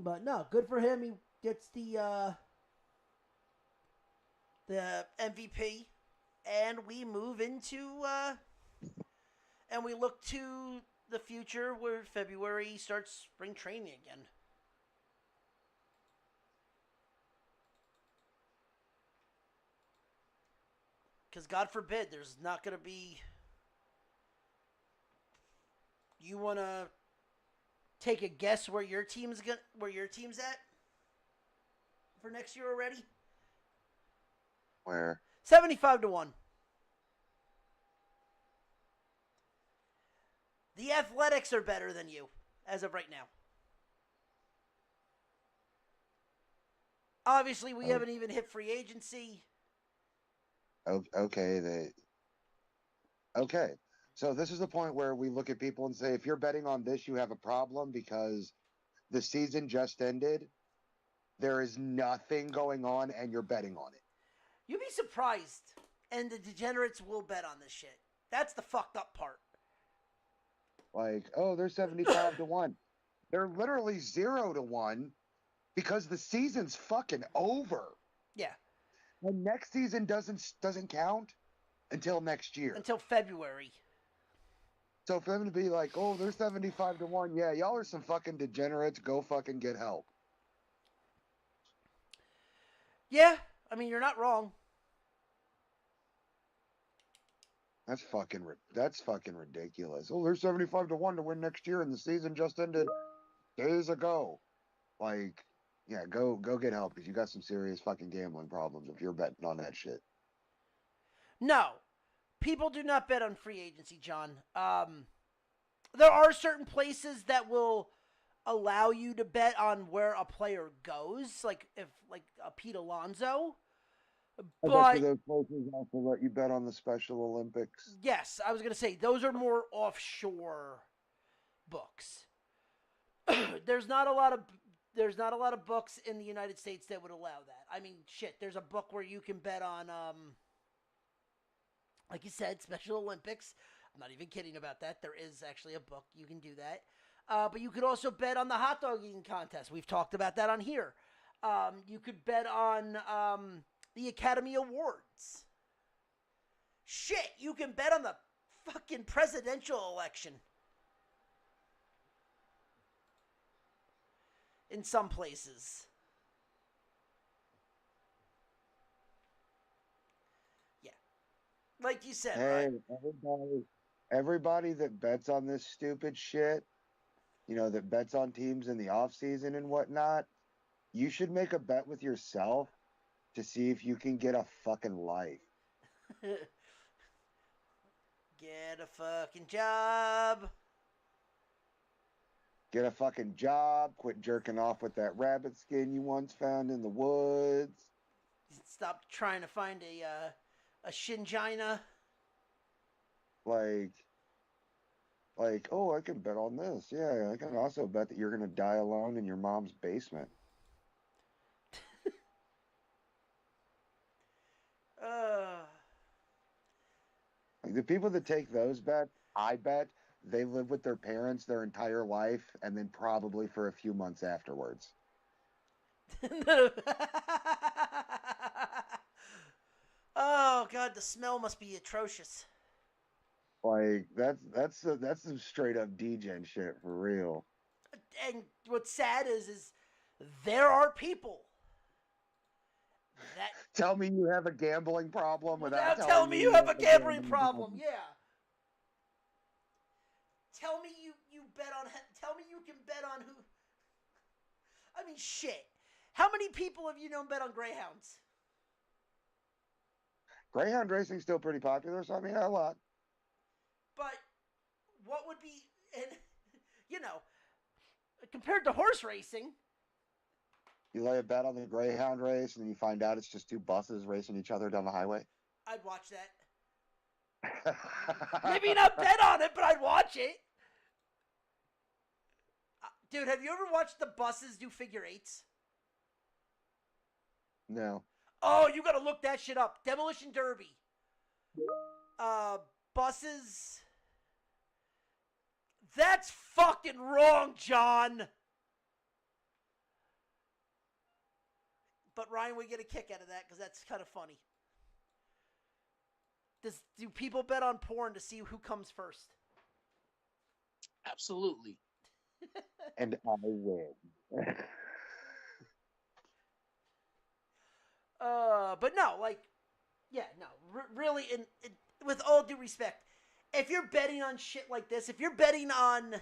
But no, good for him. He gets the MVP, and we move into and we look to the future where February starts spring training again. Because God forbid, there's not going to be. You want to take a guess where your team's at for next year already? Where? 75-1. The Athletics are better than you as of right now. Obviously, we haven't even hit free agency. Okay, okay. So this is the point where we look at people and say, if you're betting on this, you have a problem because the season just ended. There is nothing going on, and you're betting on it. You'd be surprised, and the degenerates will bet on this shit. That's the fucked up part. Like, oh, they're 75-1. They're literally 0-1 because the season's fucking over. Yeah. And next season doesn't count until next year. Until February. So for them to be like, oh, they're 75-1, yeah, y'all are some fucking degenerates. Go fucking get help. Yeah, I mean, you're not wrong. That's fucking ridiculous. Oh, they're 75-1 to win next year, and the season just ended days ago. Like, yeah, go get help because you got some serious fucking gambling problems if you're betting on that shit. No, people do not bet on free agency, John. There are certain places that will allow you to bet on where a player goes, like a Pete Alonso. I bet you those places also let you bet on the Special Olympics. Yes, I was gonna say those are more offshore books. There's not a lot of books in the United States that would allow that. I mean, shit, there's a book where you can bet on like you said, Special Olympics. I'm not even kidding about that. There is actually a book you can do that. But you could also bet on the hot dog eating contest. We've talked about that on here. You could bet on the Academy Awards. Shit, you can bet on the fucking presidential election. In some places. Yeah. Like you said, Hey, right? everybody that bets on this stupid shit, that bets on teams in the off season and whatnot, you should make a bet with yourself to see if you can get a fucking life. Get a fucking job. Get a fucking job. Quit jerking off with that rabbit skin you once found in the woods. Stop trying to find a shingina. Like, oh, I can bet on this. Yeah, I can also bet that you're going to die alone in your mom's basement. Like the people that take those bets, I bet they live with their parents their entire life and then probably for a few months afterwards. Oh God, the smell must be atrocious. Like that's some straight up degen shit for real. And what's sad is there are people that tell me you have a gambling problem without telling me you have a gambling problem. Yeah. Tell me you bet on. Tell me you can bet on who. I mean, shit. How many people have you known bet on greyhounds? Greyhound racing's still pretty popular, so I mean, a lot. But what would be, and compared to horse racing, you lay a bet on the greyhound race, and then you find out it's just two buses racing each other down the highway. I'd watch that. Maybe not bet on it, but I'd watch it. Dude, have you ever watched the buses do figure eights? No. Oh, you gotta look that shit up. Demolition Derby. Buses. That's fucking wrong, John. But Ryan would get a kick out of that because that's kind of funny. Do people bet on porn to see who comes first? Absolutely. And I win. But no, really, with all due respect, if you're betting on shit like this, if you're betting on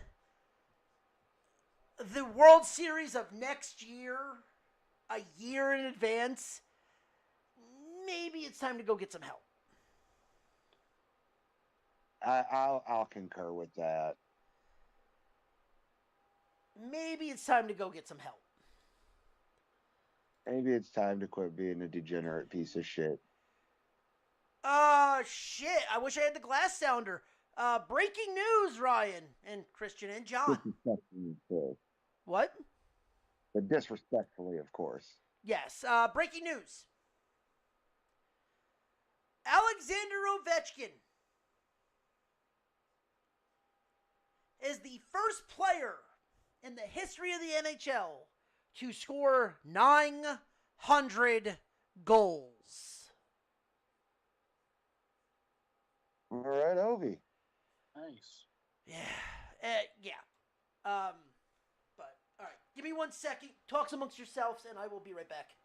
the World Series of next year, a year in advance, maybe it's time to go get some help. I'll concur with that. Maybe it's time to go get some help. Maybe it's time to quit being a degenerate piece of shit. Shit. I wish I had the glass sounder. Breaking news, Ryan and Christian and John. Disrespectfully, of course. What? But disrespectfully, of course. Yes. Breaking news. Alexander Ovechkin is the first player in the history of the NHL to score 900 goals. All right, Ovi. Nice. Yeah. But, all right. Give me 1 second. Talks amongst yourselves, and I will be right back.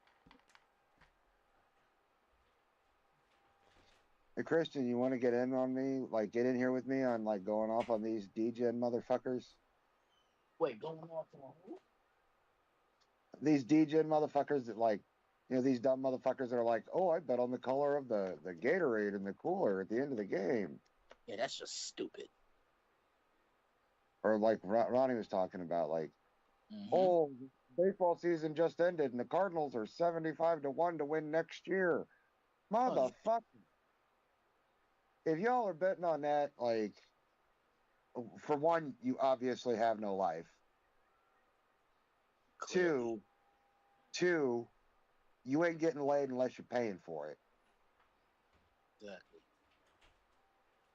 Hey, Christian, you want to get in on me? Like, get in here with me on like going off on these DGen motherfuckers? Wait, going off on who? These DGen motherfuckers that like, these dumb motherfuckers that are like, oh, I bet on the color of the Gatorade in the cooler at the end of the game. Yeah, that's just stupid. Or like Ronnie was talking about, like, Mm-hmm. oh, baseball season just ended and the Cardinals are 75-1 to win next year. Motherfucker. If y'all are betting on that, like, for one, you obviously have no life. Clearly. Two, you ain't getting laid unless you're paying for it. Exactly.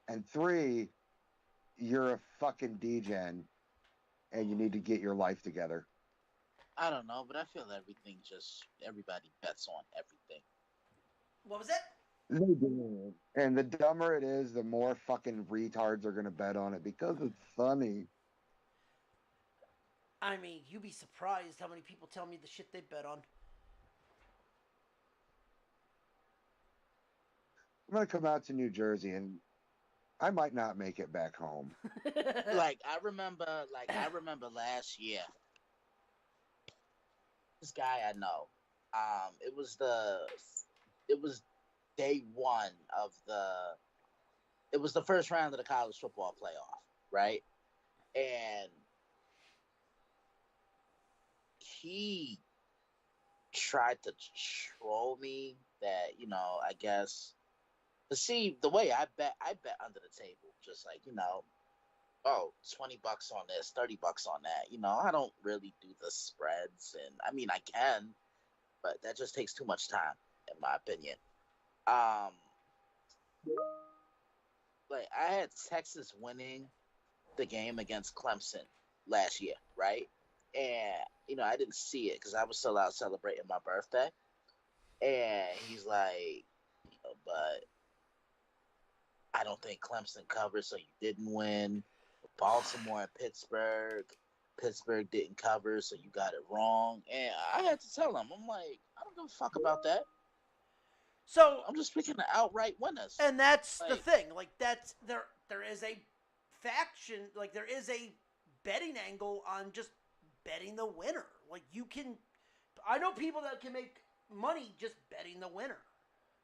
And three, you're a fucking DGen and you need to get your life together. I don't know, but I feel everybody bets on everything. What was it? They do. And the dumber it is, the more fucking retards are going to bet on it because it's funny. I mean, you'd be surprised how many people tell me the shit they bet on. I'm going to come out to New Jersey and I might not make it back home. Like I remember last year. This guy I know. It was day one of it was the first round of the college football playoff, right? And he tried to troll me that, I guess to see the way I bet under the table, just like, oh, $20 on this, $30 on that. I don't really do the spreads, and I mean I can, but that just takes too much time, in my opinion. Like I had Texas winning the game against Clemson last year, right? And I didn't see it because I was still out celebrating my birthday. And he's like, but I don't think Clemson covered, so you didn't win. Baltimore and Pittsburgh didn't cover, so you got it wrong. And I had to tell him, I'm like, I don't give a fuck about that. So I'm just picking the outright winners. And that's the thing. Like that's there is a faction, like there is a betting angle on just betting the winner. Like I know people that can make money just betting the winner.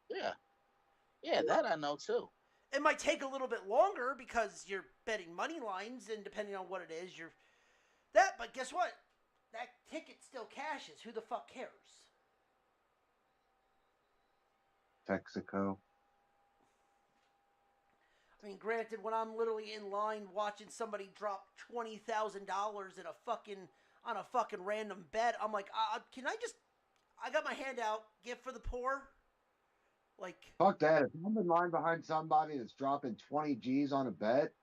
Yeah, that I know too. It might take a little bit longer because you're betting money lines, and depending on what it is, but guess what? That ticket still cashes. Who the fuck cares? Texaco. I mean, granted, when I'm literally in line watching somebody drop $20,000 on a fucking random bet, I'm like, can I just? I got my hand out. Gift for the poor. Like, fuck that. If I'm in line behind somebody that's dropping 20 G's on a bet,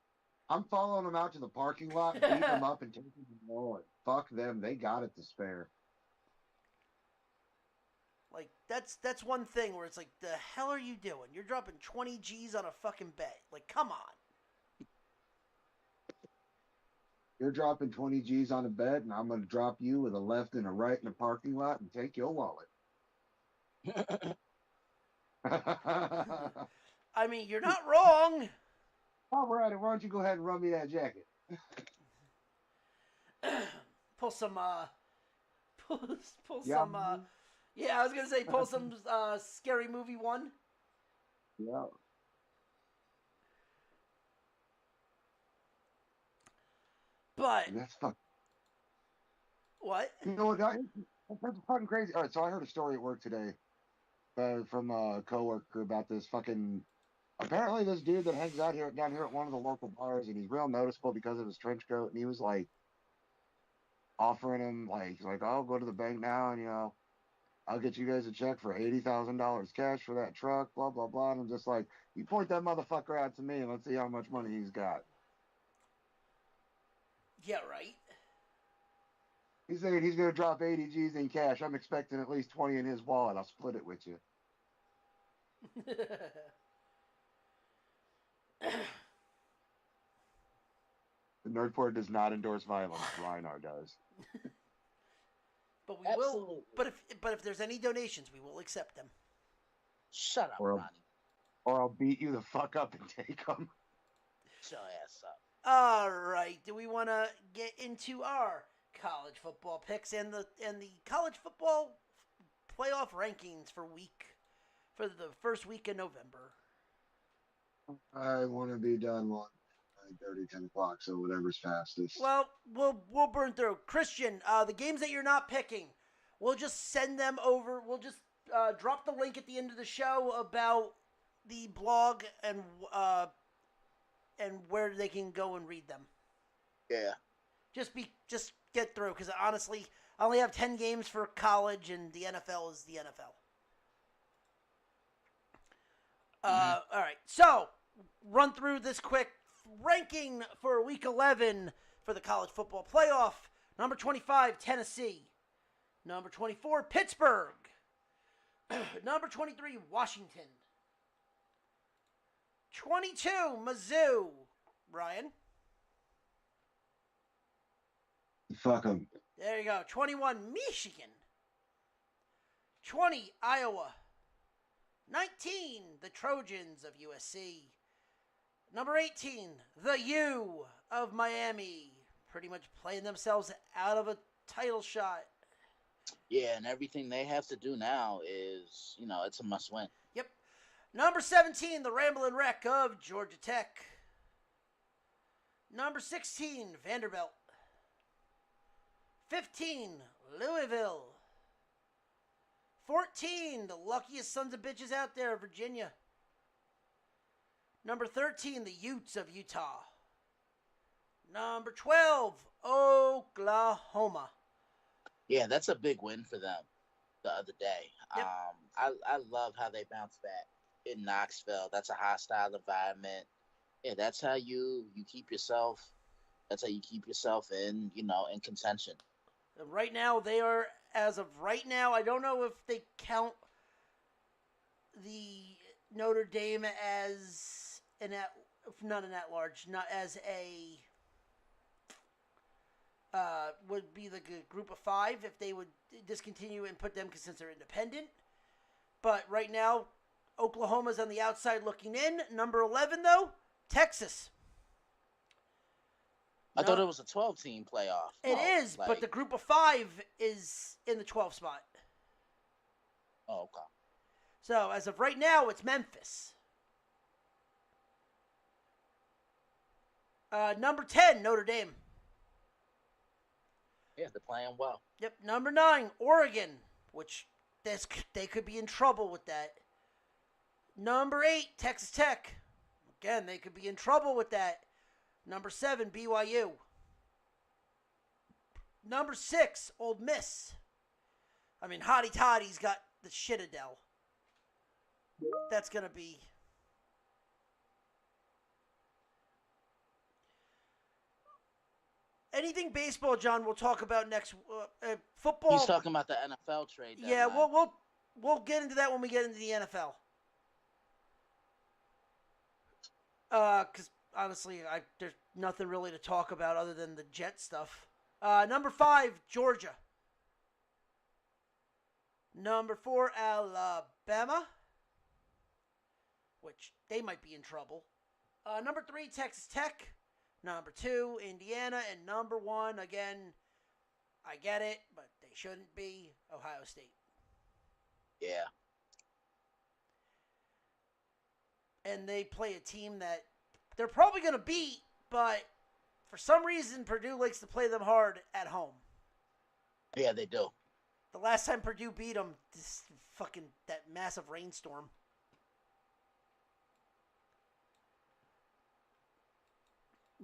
I'm following them out to the parking lot, beating them up, and taking them all. Fuck them. They got it to spare. Like, that's one thing where it's like, the hell are you doing? You're dropping 20 G's on a fucking bet. Like, come on. You're dropping 20 G's on a bet, and I'm going to drop you with a left and a right in the parking lot and take your wallet. I mean, you're not wrong. All right, why don't you go ahead and run me that jacket? Pull some, yeah, I was gonna say pull some Scary Movie 1. Yeah. But that's fucking. What? You know what? That's fucking crazy. All right, so I heard a story at work today from a coworker about this fucking. Apparently, this dude that hangs out down here at one of the local bars, and he's real noticeable because of his trench coat, and he was like offering him he's like, I'll go to the bank now, and I'll get you guys a check for $80,000 cash for that truck, blah blah blah. And I'm just like, you point that motherfucker out to me, and let's see how much money he's got. Yeah, right. He's saying he's gonna drop 80 G's in cash. I'm expecting at least 20 in his wallet. I'll split it with you. The Nerdport does not endorse violence. Reinar does. But we will. But if there's any donations, we will accept them. Shut up, Or Ronnie. or I'll beat you the fuck up and take them. Shut your ass up. All right. Do we want to get into our college football picks and the college football playoff rankings for the first week in November? I want to be done one. 9:30, 10 o'clock, so whatever's fastest. Well, we'll burn through. Christian, the games that you're not picking, we'll just send them over. We'll just drop the link at the end of the show about the blog and where they can go and read them. Yeah. Just get through, because honestly, I only have 10 games for college, and the NFL is the NFL. All right, so run through this quick ranking for Week 11 for the college football playoff. Number 25, Tennessee. Number 24, Pittsburgh. Number 23, Washington. 22, Mizzou. Ryan. Fuck them. There you go. 21, Michigan. 20, Iowa. 19, the Trojans of USC. Number 18, the U of Miami. Pretty much playing themselves out of a title shot. Yeah, and everything they have to do now is, it's a must win. Yep. Number 17, the Ramblin' Wreck of Georgia Tech. Number 16, Vanderbilt. 15, Louisville. 14, the luckiest sons of bitches out there, Virginia. Number 13, the Utes of Utah. Number 12, Oklahoma. Yeah, that's a big win for them the other day. Yep. I love how they bounced back in Knoxville. That's a hostile environment. Yeah, that's how you keep yourself. That's how you keep yourself in contention. And right now, they are, as of right now, I don't know if they count the Notre Dame as not an at-large, not as a, would be the group of 5 if they would discontinue and put them since they're independent. But right now, Oklahoma's on the outside looking in. Number 11, though, Texas. I thought it was a 12-team playoff. It is, but the group of 5 is in the 12th spot. Oh, okay. So, as of right now, it's Memphis. Number 10, Notre Dame. Yeah, they're playing well. Yep, number 9, Oregon, which they could be in trouble with that. Number 8, Texas Tech. Again, they could be in trouble with that. Number 7, BYU. Number 6, Ole Miss. I mean, Hottie Toddy's got the shit-a-dell. That's going to be... Anything baseball, John, we'll talk about next. Football... He's talking about the NFL trade. Yeah, we'll get into that when we get into the NFL. Because honestly, there's nothing really to talk about other than the Jet stuff. Number 5, Georgia. Number 4, Alabama, which they might be in trouble. Number 3, Texas Tech. Number 2, Indiana. And number 1, again, I get it, but they shouldn't be, Ohio State. Yeah. And they play a team that they're probably going to beat, but for some reason, Purdue likes to play them hard at home. Yeah, they do. The last time Purdue beat them, that massive rainstorm.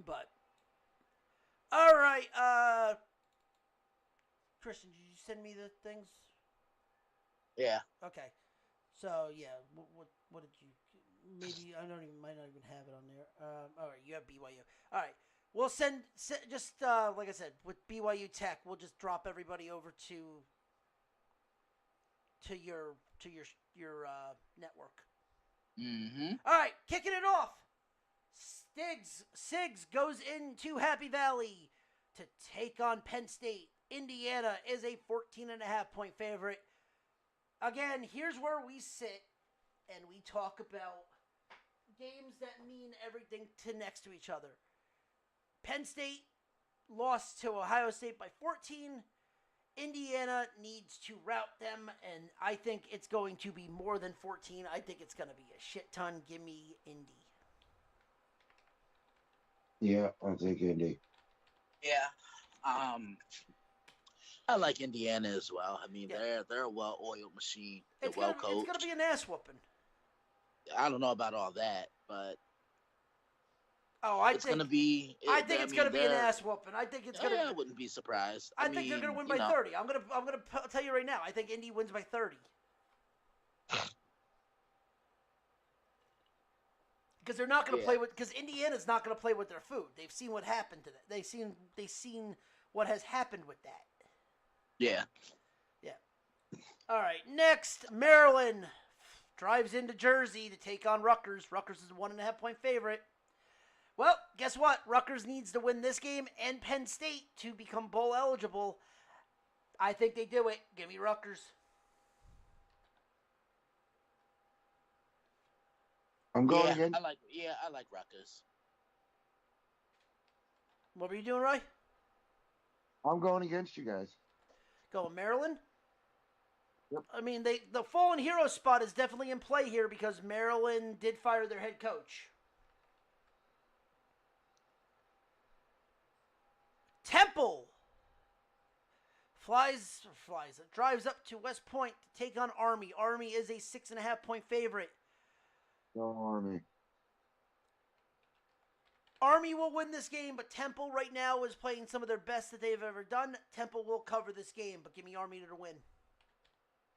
But, all right, Christian, did you send me the things? Yeah. Okay. So, yeah, what did you... Maybe might not even have it on there. All right, you have BYU. All right, we'll send just like I said with BYU Tech, we'll just drop everybody over to your network. Mm-hmm. All right, kicking it off. Sigs goes into Happy Valley to take on Penn State. Indiana is a 14.5-point favorite. Again, here's where we sit and we talk about games that mean everything to next to each other. Penn State lost to Ohio State by 14. Indiana needs to rout them, and I think it's going to be more than 14. I think it's going to be a shit ton. Give me Indy. Yeah, I'll take Indy. Yeah. I like Indiana as well. I mean, Yeah. they're a well-oiled machine. They're It's well gonna coached. be an ass whooping. I don't know about all that, but Oh, it's gonna be. I think it's gonna be an they're- ass whooping. I think it's gonna. I wouldn't be surprised. I think they're gonna win by 30. I'm gonna tell you right now. I think Indy wins by 30. Because they're not gonna play with. Because Indiana's not gonna play with their food. They've seen what happened to that. They've seen what has happened with that. Yeah. All right, next, Maryland drives into Jersey to take on Rutgers. Rutgers is a 1.5-point favorite. Well, guess what? Rutgers needs to win this game and Penn State to become bowl eligible. I think they do it. Give me Rutgers. I'm going Yeah, again. I like Rutgers. What were you doing, Roy? I'm going against you guys. Going Maryland? Yep. I mean, the fallen hero spot is definitely in play here because Maryland did fire their head coach. Temple drives up to West Point to take on Army. Army is a 6.5-point favorite. Go Army. Army will win this game, but Temple right now is playing some of their best that they've ever done. Temple will cover this game, but give me Army to win.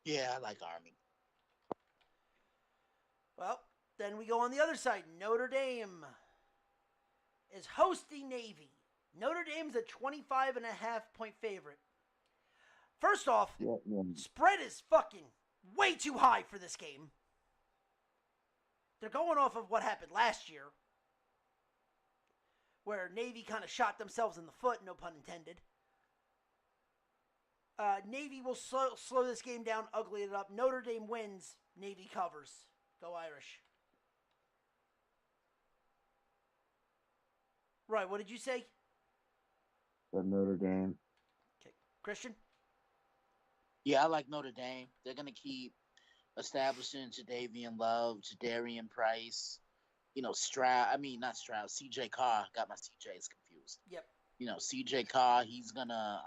Yeah, I like Army. Well, then we go on the other side. Notre Dame is hosting Navy. Notre Dame's a 25.5-point favorite. First off, Yeah. spread is fucking way too high for this game. They're going off of what happened last year, where Navy kind of shot themselves in the foot, no pun intended. Navy will slow this game down, ugly it up. Notre Dame wins. Navy covers. Go Irish. Right, what did you say? The Notre Dame. Okay, Christian? Yeah, I like Notre Dame. They're gonna keep establishing Jadavian Love, Jadarian Price. Not Stroud. CJ Carr. Got my CJs confused. Yep. CJ Carr. He's gonna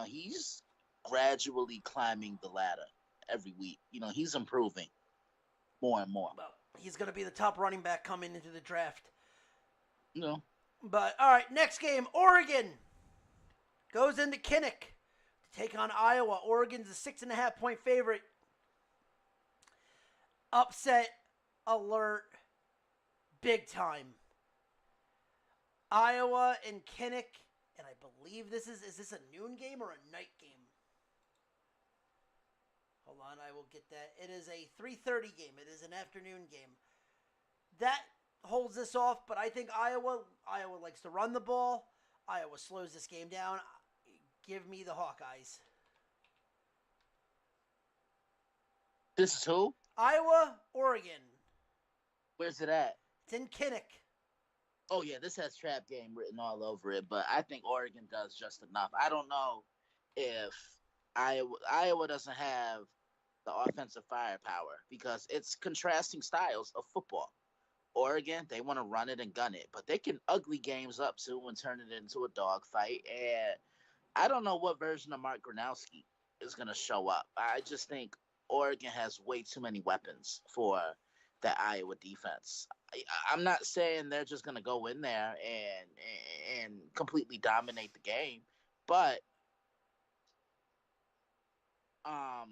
he's gradually climbing the ladder every week. He's improving more and more. Well, he's going to be the top running back coming into the draft. No. But, all right, next game. Oregon goes into Kinnick to take on Iowa. Oregon's a 6.5-point favorite. Upset alert. Big time. Iowa and Kinnick. And I believe is this a noon game or a night game? Hold on, I will get that. It is a 3:30 game. It is an afternoon game. That holds this off, but I think Iowa likes to run the ball. Iowa slows this game down. Give me the Hawkeyes. This is who? Iowa, Oregon. Where's it at? It's in Kinnick. Oh, yeah, this has trap game written all over it, but I think Oregon does just enough. I don't know if Iowa doesn't have the offensive firepower because it's contrasting styles of football. Oregon, they want to run it and gun it, but they can ugly games up too and turn it into a dogfight. And I don't know what version of Mark Gronowski is going to show up. I just think Oregon has way too many weapons for the Iowa defense. I'm not saying they're just going to go in there and completely dominate the game, but I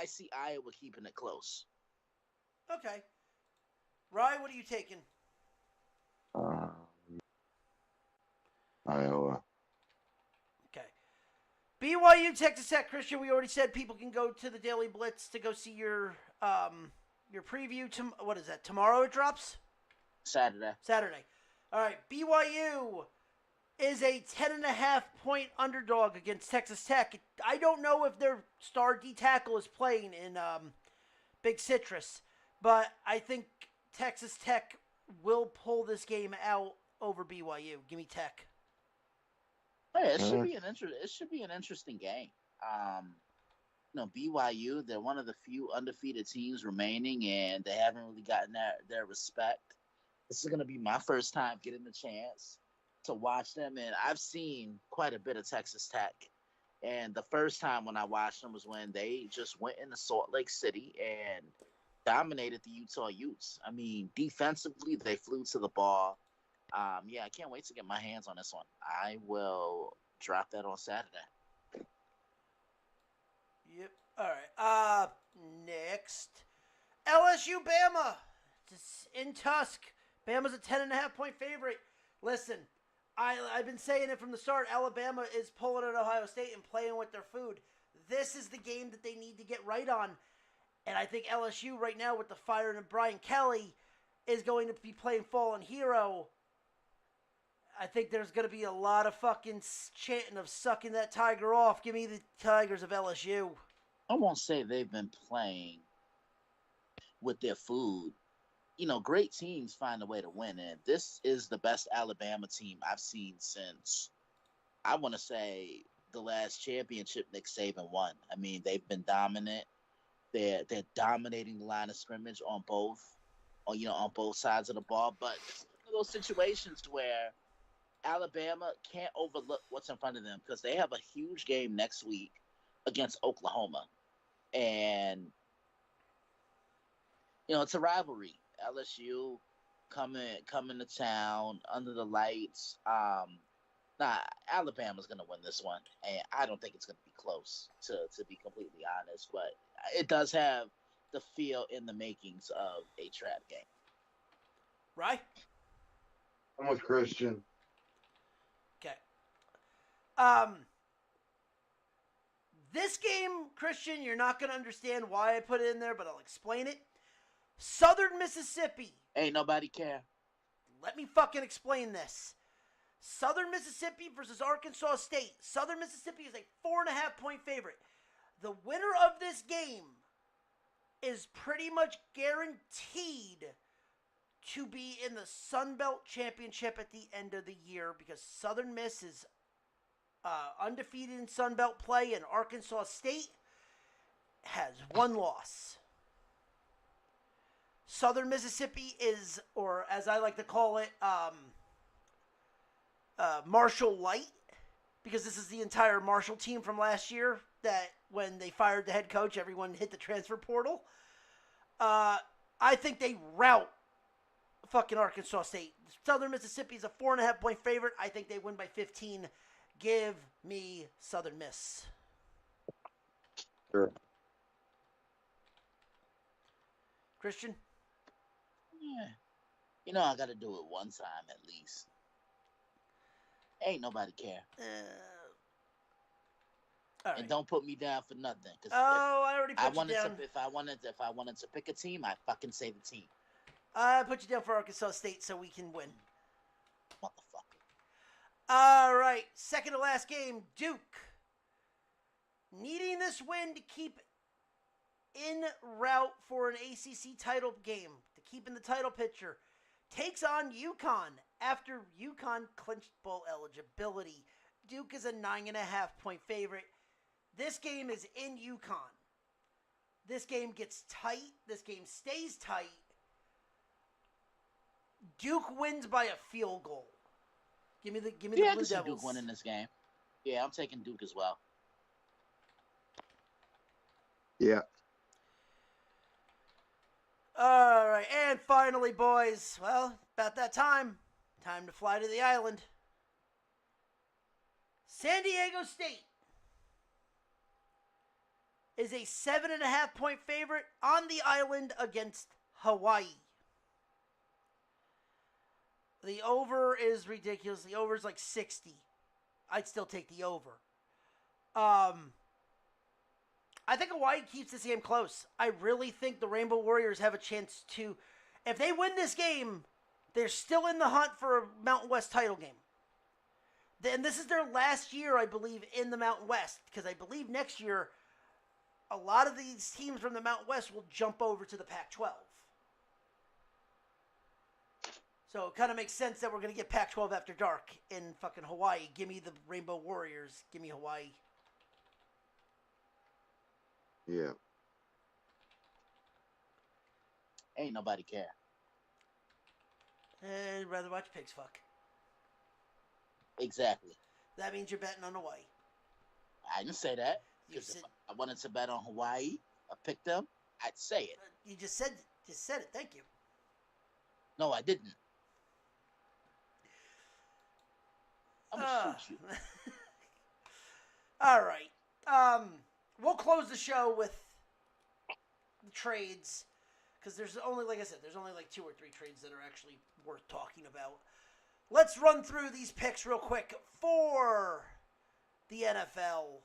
see Iowa keeping it close. Okay. Rye, what are you taking? Iowa. Okay. BYU, Texas Tech. Christian, we already said people can go to the Daily Blitz to go see your preview. What is that? Tomorrow it drops? Saturday. All right. BYU is a 10.5-point underdog against Texas Tech. I don't know if their star D tackle is playing in Big Citrus, But I think Texas Tech will pull this game out over BYU. Give me Tech. Yeah, it should be an interesting game. BYU, they're one of the few undefeated teams remaining, and they haven't really gotten their respect. This is going to be my first time getting the chance to watch them, and I've seen quite a bit of Texas Tech. And the first time when I watched them was when they just went into Salt Lake City and dominated the Utah Utes. I mean, defensively, they flew to the ball. I can't wait to get my hands on this one. I will drop that on Saturday. Yep. All right. Next, LSU Bama. It's in Tusk. Bama's a 10.5-point favorite. Listen, I've been saying it from the start. Alabama is pulling at Ohio State and playing with their food. This is the game that they need to get right on. And I think LSU right now with the firing of Brian Kelly is going to be playing fallen hero. I think there's going to be a lot of fucking chanting of sucking that tiger off. Give me the Tigers of LSU. I won't say they've been playing with their food. Great teams find a way to win, and this is the best Alabama team I've seen since, I want to say, the last championship Nick Saban won. I mean, they've been dominant. They're dominating the line of scrimmage on both sides of the ball. But it's one of those situations where Alabama can't overlook what's in front of them because they have a huge game next week against Oklahoma. And, it's a rivalry. LSU coming to town under the lights. Alabama's going to win this one. And I don't think it's going to be close, to be completely honest. But it does have the feel in the makings of a trap game. Right? I'm with Christian. Okay. This game, Christian, you're not going to understand why I put it in there, but I'll explain it. Southern Mississippi. Ain't nobody care. Let me fucking explain this. Southern Mississippi versus Arkansas State. Southern Mississippi is a 4.5-point favorite. The winner of this game is pretty much guaranteed to be in the Sun Belt Championship at the end of the year because Southern Miss is undefeated in Sun Belt play, and Arkansas State has one loss. Southern Mississippi is, or as I like to call it, Marshall Light, because this is the entire Marshall team from last year that when they fired the head coach, everyone hit the transfer portal. I think they rout fucking Arkansas State. Southern Mississippi is a 4.5-point favorite. I think they win by 15. Give me Southern Miss. Sure. Christian? Yeah. I got to do it one time at least. Ain't nobody care. All right. And don't put me down for nothing. I already put you down. If I wanted to pick a team, I fucking say the team. I put you down for Arkansas State so we can win. Motherfucker. All right. Second to last game, Duke. Needing this win to keep en route for an ACC title game, to keep in the title picture, takes on UConn after UConn clinched bowl eligibility. Duke is a 9.5-point favorite. This game is in UConn. This game gets tight. This game stays tight. Duke wins by a field goal. Give me the Blue I can Devils. see Duke winning this game. Yeah, I'm taking Duke as well. Yeah. All right, and finally, boys, well, about that time. Time to fly to the island. San Diego State is a 7.5-point favorite on the island against Hawaii. The over is ridiculous. The over is like 60. I'd still take the over. I think Hawaii keeps this game close. I really think the Rainbow Warriors have a chance to, if they win this game, they're still in the hunt for a Mountain West title game. And this is their last year, I believe, in the Mountain West, because I believe next year a lot of these teams from the Mountain West will jump over to the Pac-12. So it kind of makes sense that we're going to get Pac-12 after dark in fucking Hawaii. Give me the Rainbow Warriors. Give me Hawaii. Yeah. Ain't nobody care. I'd rather watch pigs fuck. Exactly. That means you're betting on Hawaii. I didn't say that. You Because said, if I wanted to bet on Hawaii, I picked them, I'd say it. you just said it. Thank you. No, I didn't. I'm gonna shoot you. All right. We'll close the show with the trades because there's only, like I said, there's only like 2 or 3 trades that are actually worth talking about. Let's run through these picks real quick for the NFL.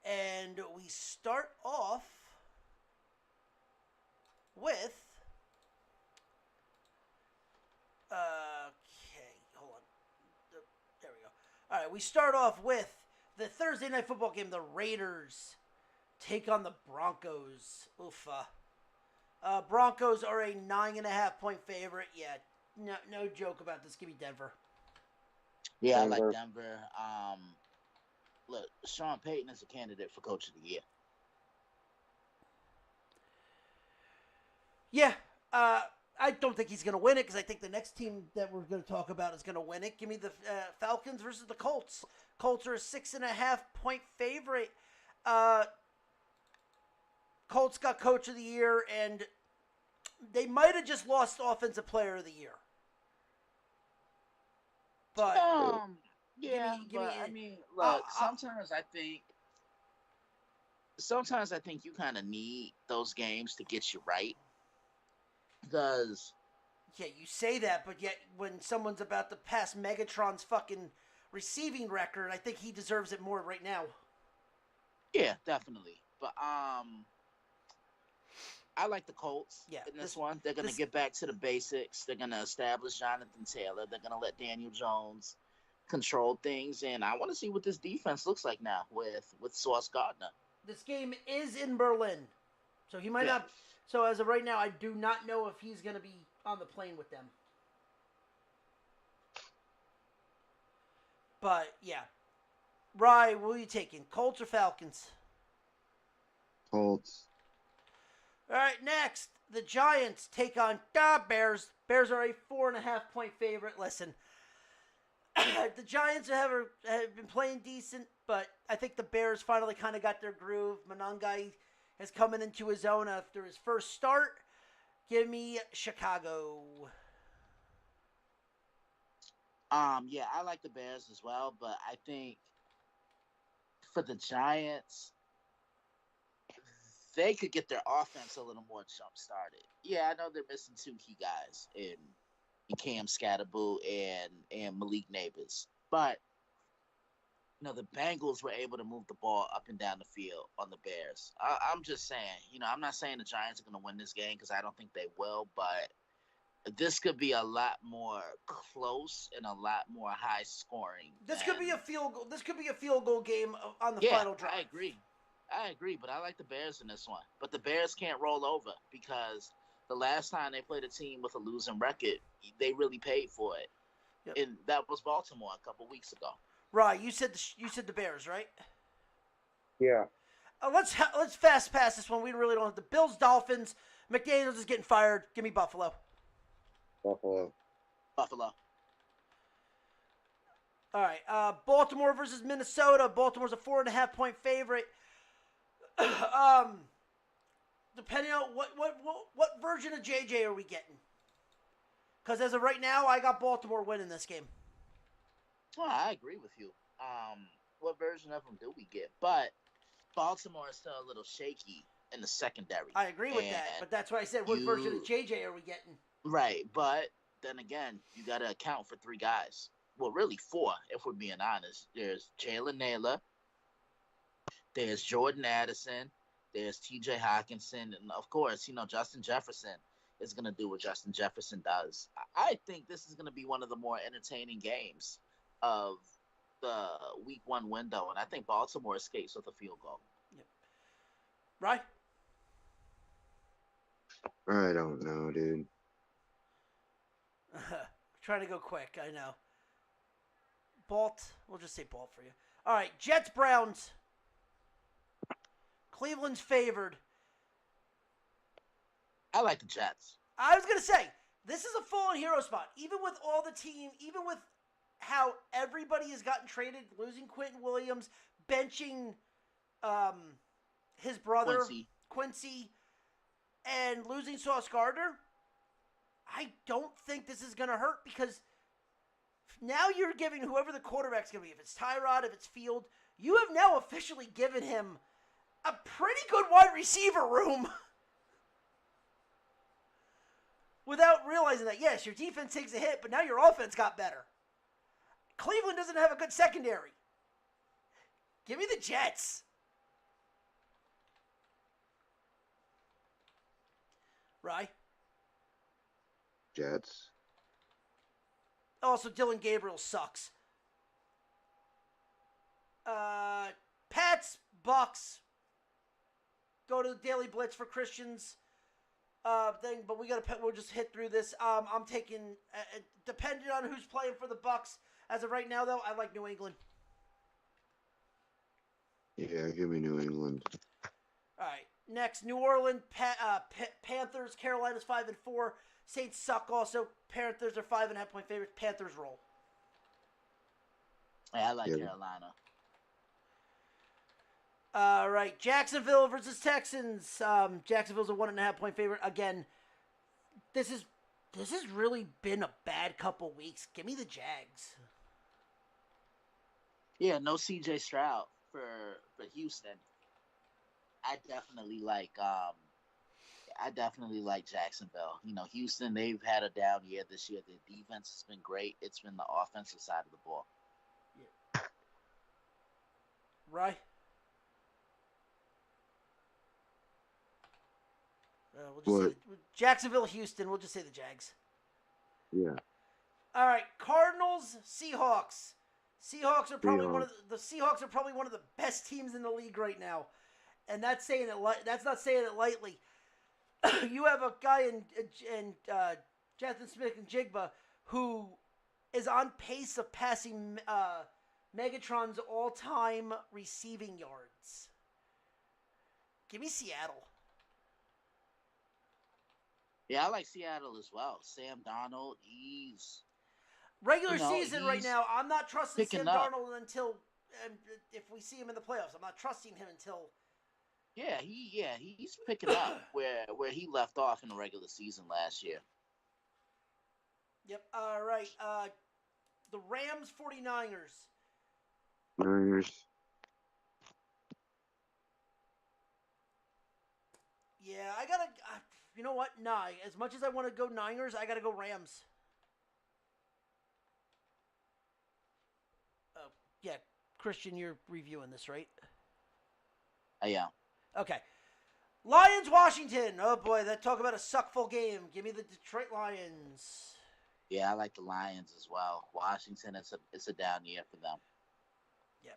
And we start off with okay, hold on. There we go. All right, we start off with the Thursday night football game. The Raiders take on the Broncos. Oofa. Broncos are a 9.5-point favorite. Yeah, no joke about this. Give me Denver. Yeah, I Denver. like Denver. Look, Sean Payton is a candidate for Coach of the Year. Yeah, I don't think he's going to win it because I think the next team that we're going to talk about is going to win it. Give me the Falcons versus the Colts. Colts are a 6.5-point favorite. Colts got Coach of the Year, and they might have just lost Offensive Player of the Year. But Yeah, give me- but I mean, look, sometimes I think you kind of need those games to get you right. Because yeah, you say that, but yet when someone's about to pass Megatron's fucking receiving record, I think he deserves it more right now. yeah, definitely. But I like the Colts Yeah, in this this- one. They're gonna this- get back to the basics. They're gonna establish Jonathan Taylor. They're gonna let Daniel Jones control things, and I want to see what this defense looks like now with Sauce Gardner. This game is in Berlin, so he might Yeah. not. So as of right now, I do not know if he's going to be on the plane with them. But yeah, Rye, what are you taking? Colts or Falcons? Colts. All right, next the Giants take on the Bears. Bears are a 4.5-point favorite. Listen, the Giants have been playing decent, but I think the Bears finally kind of got their groove. Monangai is coming into his own after his first start. Give me Chicago. Yeah, I like the Bears as well, but I think for the Giants, they could get their offense a little more jump started. Yeah, I know they're missing 2 key guys in Cam Scatterbull and Malik Neighbors, but the Bengals were able to move the ball up and down the field on the Bears. I'm just saying, I'm not saying the Giants are going to win this game because I don't think they will, but this could be a lot more close and a lot more high scoring. This could be a field goal. This could be a field goal game on the final drive. I agree, but I like the Bears in this one. But the Bears can't roll over because the last time they played a team with a losing record, they really paid for it. Yep. And that was Baltimore a couple weeks ago. Right, you said the Bears, right? Yeah. Let's fast pass this one. We really don't have the Bills, Dolphins. McDaniels is getting fired. Give me Buffalo. Buffalo. Buffalo. All right, Baltimore versus Minnesota. Baltimore's a 4.5-point favorite. Depending on what version of JJ are we getting? Because as of right now, I got Baltimore winning this game. Well, I agree with you. What version of them do we get? But Baltimore is still a little shaky in the secondary. I agree with that, but that's why I said, what version of JJ are we getting? Right, but then again, you got to account for 3 guys. Well, really 4, if we're being honest. There's Jalen Naylor, there's Jordan Addison, there's T.J. Hawkinson, and of course, Justin Jefferson is going to do what Justin Jefferson does. I think this is going to be one of the more entertaining games of the Week 1 window, and I think Baltimore escapes with a field goal. Yep. Right? I don't know, dude. Trying to go quick, I know. Balt. We'll just say Balt for you. All right, Jets, Browns. Cleveland's favored. I like the Jets. I was going to say, this is a fallen hero spot. Even with all the team, even with how everybody has gotten traded, losing Quentin Williams, benching his brother, Quincy, and losing Sauce Gardner, I don't think this is going to hurt because now you're giving whoever the quarterback's going to be, if it's Tyrod, if it's Field, you have now officially given him a pretty good wide receiver room without realizing that, yes, your defense takes a hit, but now your offense got better. Cleveland doesn't have a good secondary. Give me the Jets. Right? Jets. Also, Dylan Gabriel sucks. Pats, Bucks. Go to the Daily Blitz for Christians thing, but we'll just hit through this. I'm taking, depending on who's playing for the Bucks. As of right now, though, I like New England. Yeah, give me New England. All right. Next, New Orleans Panthers. Carolina's 5-4. Saints suck. Also, Panthers are 5.5-point favorites. Panthers roll. Yeah, I like Carolina. All right, Jacksonville versus Texans. Jacksonville's a 1.5-point favorite. Again, this has really been a bad couple weeks. Give me the Jags. Yeah, no C.J. Stroud for Houston. I definitely like Jacksonville. You know, Houston, they've had a down year this year. The defense has been great. It's been the offensive side of the ball. Yeah. Right. We'll just say Jacksonville, Houston. We'll just say the Jags. Yeah. All right, Cardinals, Seahawks. Seahawks are probably one of the best teams in the league right now, and that's not saying it lightly. You have a guy in Jonathan Smith-Njigba who is on pace of passing Megatron's all-time receiving yards. Give me Seattle. Yeah, I like Seattle as well. Sam Darnold, he's regular season right now. I'm not trusting Sam Darnold until if we see him in the playoffs. I'm not trusting him until. He's picking up where he left off in the regular season last year. Yep. All right. The Rams 49ers. Niners. Yeah, I gotta. You know what? Nah. As much as I want to go Niners, I gotta go Rams. Yeah, Christian, you're reviewing this, right? Yeah. Okay. Lions, Washington. Oh boy, that talk about a suckful game. Give me the Detroit Lions. Yeah, I like the Lions as well. Washington, it's a down year for them. Yeah.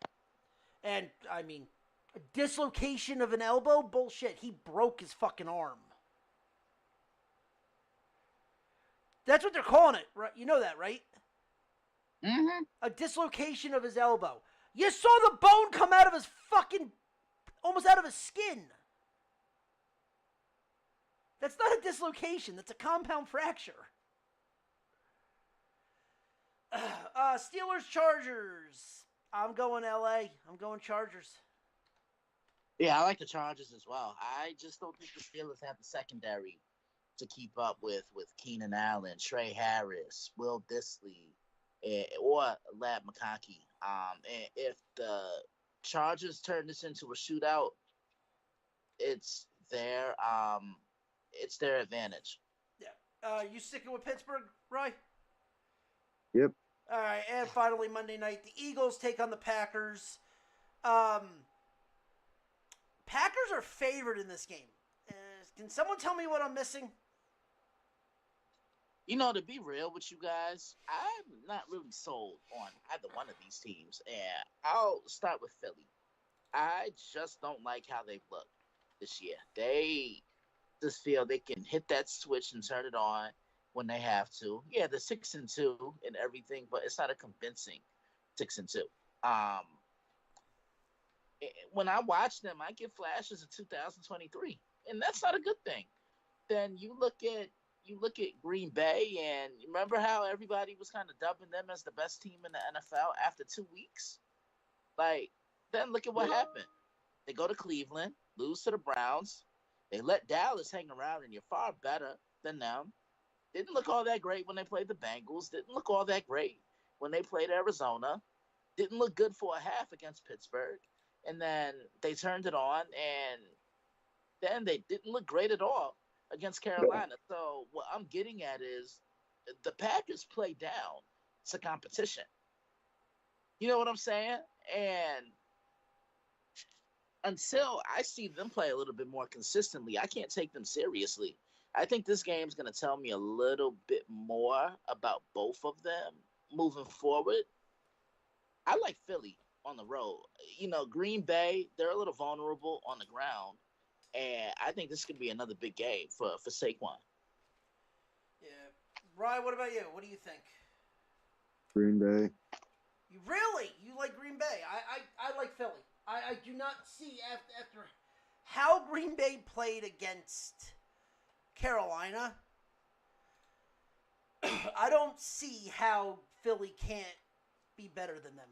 And I mean, a dislocation of an elbow? Bullshit. He broke his fucking arm. That's what they're calling it, right? You know that, right? Mm-hmm. A dislocation of his elbow. You saw the bone come out of his fucking, almost out of his skin. That's not a dislocation. That's a compound fracture. Steelers, Chargers. I'm going LA. I'm going Chargers. Yeah, I like the Chargers as well. I just don't think the Steelers have the secondary to keep up with Keenan Allen, Trey Harris, Will Dissly, or Lad McConkey. And if the Chargers turn this into a shootout, it's their advantage. Yeah. You sticking with Pittsburgh, Roy? Yep. All right, and finally Monday night, the Eagles take on the Packers. Packers are favored in this game. Can someone tell me what I'm missing? You know, to be real with you guys, I'm not really sold on either one of these teams. And I'll start with Philly. I just don't like how they've looked this year. They just feel they can hit that switch and turn it on when they have to. Yeah, they're 6-2 and everything, but it's not a convincing 6-2. Um, when I watch them, I get flashes of 2023, and that's not a good thing. Then you look at Green Bay, and remember how everybody was kind of dubbing them as the best team in the NFL after 2 weeks? Like, then look at what happened. They go to Cleveland, lose to the Browns. They let Dallas hang around, and you're far better than them. Didn't look all that great when they played the Bengals. Didn't look all that great when they played Arizona. Didn't look good for a half against Pittsburgh. And then they turned it on, and then they didn't look great at all against Carolina. So what I'm getting at is the Packers play down to competition. You know what I'm saying? And until I see them play a little bit more consistently, I can't take them seriously. I think this game's going to tell me a little bit more about both of them moving forward. I like Philly on the road. Green Bay, they're a little vulnerable on the ground. And I think this could be another big game for Saquon. Yeah. Ryan, what about you? What do you think? Green Bay. You like Green Bay? I like Philly. I do not see after how Green Bay played against Carolina. I don't see how Philly can't be better than them,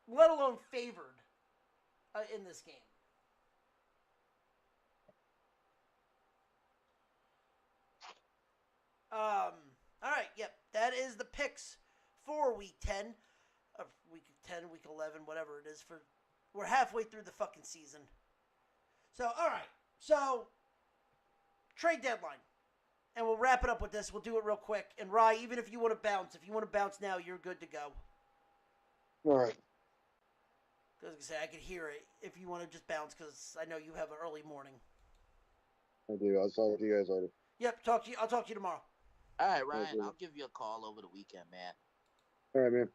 let alone favored in this game. All right, yep, that is the picks for week 10, week 10, week 11, whatever it is. We're halfway through the fucking season. So, all right, so trade deadline, and we'll wrap it up with this. We'll do it real quick. And Rye, even if you want to bounce now, you're good to go. All right. I was gonna say I could hear it if you want to just bounce, because I know you have an early morning. I do. I'll talk to you guys later. Yep, I'll talk to you tomorrow. All right, Ryan, I'll give you a call over the weekend, man. All right, man.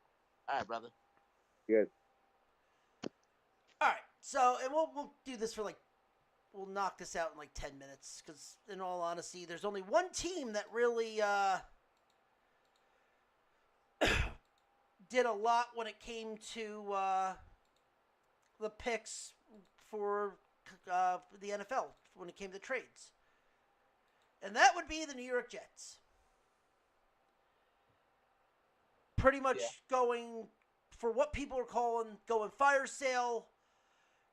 All right, brother. Good. All right, so and we'll do this for we'll knock this out in 10 minutes, because in all honesty, there's only one team that really did a lot when it came to the picks for the NFL when it came to trades. And that would be the New York Jets. Pretty much going for what people are going fire sale,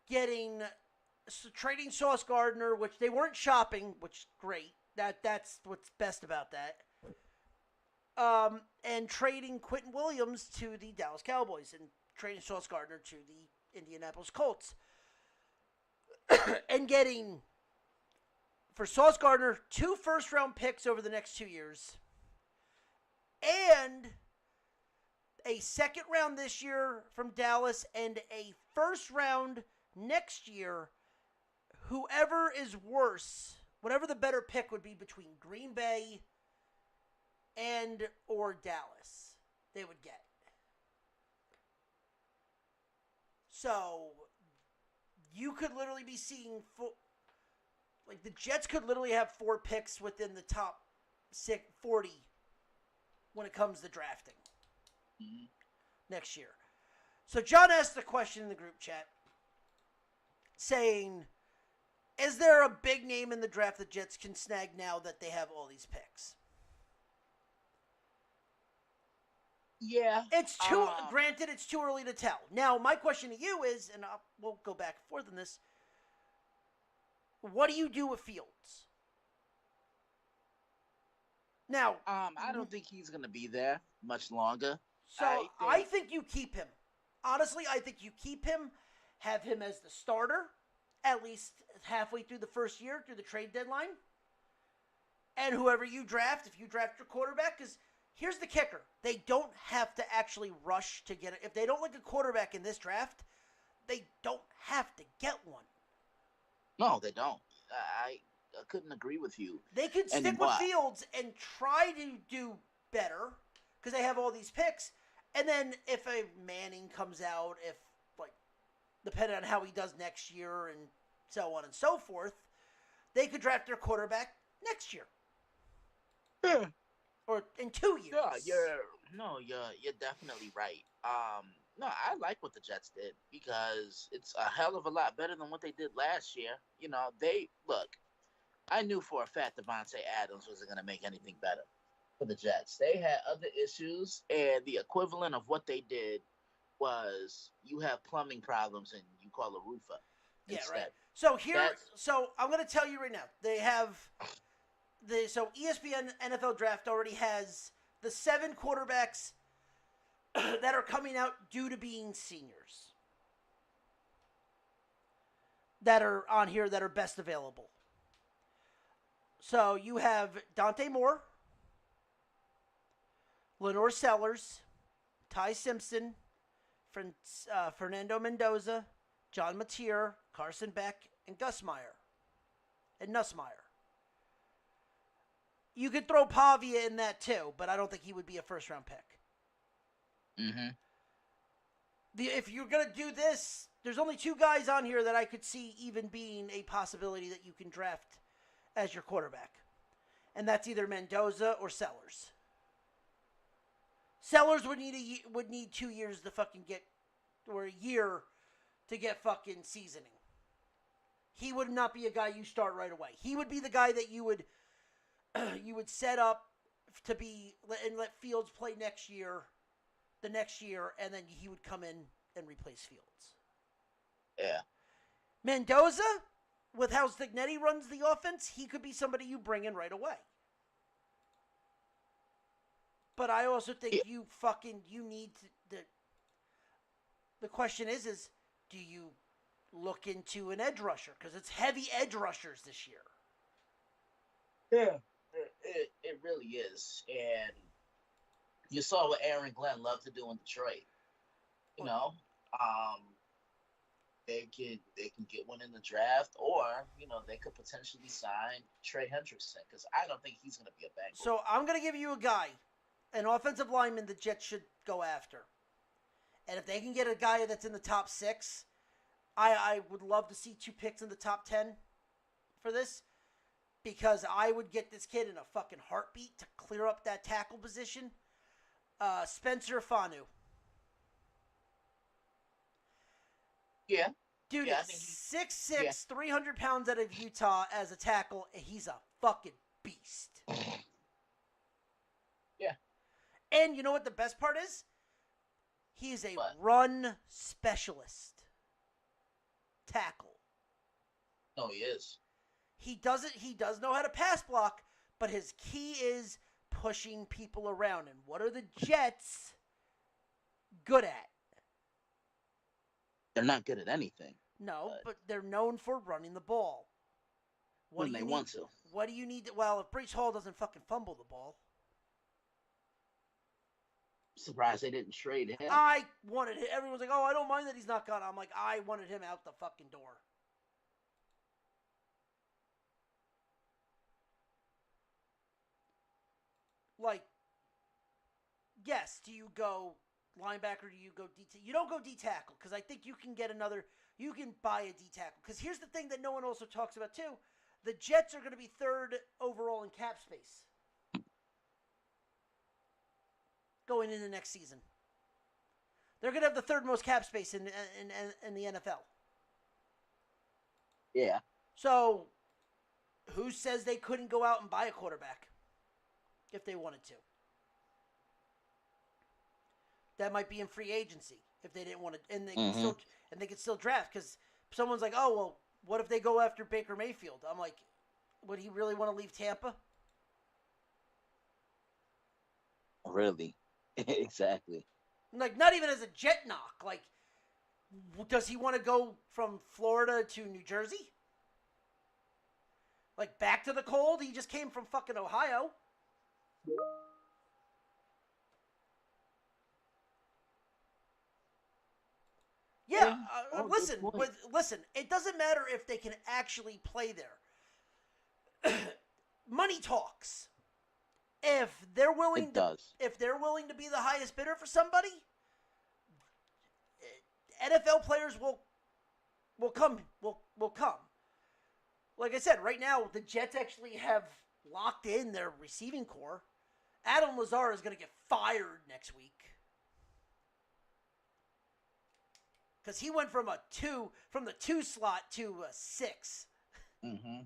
trading Sauce Gardner, which they weren't shopping, which is great. That's what's best about that. And trading Quentin Williams to the Dallas Cowboys and trading Sauce Gardner to the Indianapolis Colts. And getting, for Sauce Gardner, 2 first-round picks over the next 2 years. And a second round this year from Dallas and a first round next year. Whoever is worse, whatever the better pick would be between Green Bay and or Dallas, they would get. So you could literally be seeing the Jets could literally have 4 picks within the top 40 when it comes to drafting next year. So John asked the question in the group chat saying, is there a big name in the draft the Jets can snag now that they have all these picks? Yeah. It's granted, it's too early to tell. Now, my question to you is, and we'll go back and forth on this, what do you do with Fields? Now, I don't think he's going to be there much longer. So I think you keep him. Honestly, I think you keep him, have him as the starter, at least halfway through the first year, through the trade deadline. And whoever you draft, if you draft your quarterback, because here's the kicker. They don't have to actually rush to get it. If they don't like a quarterback in this draft, they don't have to get one. No, they don't. I couldn't agree with you. They could stick with Fields and try to do better because they have all these picks. And then if a Manning comes out, depending on how he does next year and so on and so forth, they could draft their quarterback next year Yeah. or in 2 years. You're definitely right. No, I like what the Jets did because it's a hell of a lot better than what they did last year. They look. I knew for a fact Devontae Adams wasn't going to make anything better for the Jets. They had other issues, and the equivalent of what they did was you have plumbing problems and you call a roofer instead. Right. So I'm going to tell you right now, they have so ESPN NFL Draft already has the 7 quarterbacks that are coming out due to being seniors that are on here that are best available. So you have Dante Moore, Lenore Sellers, Ty Simpson, Fernando Mendoza, John Mateer, Carson Beck, and Nussmeyer. You could throw Pavia in that too, but I don't think he would be a first-round pick. Mm-hmm. If you're going to do this, there's only 2 guys on here that I could see even being a possibility that you can draft as your quarterback. And that's either Mendoza or Sellers. Sellers would need 2 years to fucking get, or a year to get fucking seasoning. He would not be a guy you start right away. He would be the guy that you would set up to be and let Fields play the next year, and then he would come in and replace Fields. Yeah. Mendoza, with how Stignetti runs the offense, he could be somebody you bring in right away. But I also think you need to. The question is do you look into an edge rusher? Because it's heavy edge rushers this year. Yeah. It really is. And you saw what Aaron Glenn loved to do in Detroit. They can get one in the draft, or they could potentially sign Trey Hendrickson, because I don't think he's going to be a Bengal. So I'm going to give you a guy, an offensive lineman the Jets should go after, and if they can get a guy that's in the top 6, I would love to see 2 picks in the top 10 for this, because I would get this kid in a fucking heartbeat to clear up that tackle position. Spencer Fanu. Yeah. Dude, yeah, 6'6", 300 pounds out of Utah as a tackle. He's a fucking beast. Yeah. And you know what the best part is? He's a run specialist. Tackle. No, he is. He does know how to pass block, but his key is pushing people around. And what are the Jets good at? They're not good at anything. No, but they're known for running the ball. When they want to. What do you need? Well, if Breece Hall doesn't fucking fumble the ball. Surprised they didn't trade him. I wanted him. Everyone's like, oh, I don't mind that he's not gone. I'm like, I wanted him out the fucking door. Like, yes, do you go linebacker? Do you go D? You don't go D tackle, because I think you can get another. You can buy a D tackle, because here's the thing that no one also talks about too: the Jets are going to be 3rd overall in cap space going into next season. They're going to have the 3rd most cap space in the NFL. Yeah. So, who says they couldn't go out and buy a quarterback if they wanted to? That might be in free agency if they didn't want to, and they could still draft, because someone's like, oh well, what if they go after Baker Mayfield? I'm like, would he really want to leave Tampa? Really? Exactly. Like, not even as a Jet knock. Like, does he want to go from Florida to New Jersey? Like, back to the cold? He just came from fucking Ohio. Yeah, listen, it doesn't matter if they can actually play there. Money talks. If they're willing if they're willing to be the highest bidder for somebody, NFL players will come. Like I said, right now the Jets actually have locked in their receiving core. Adam Lazard is going to get fired next week. Because he went from the 2 slot to a 6 Mm-hmm.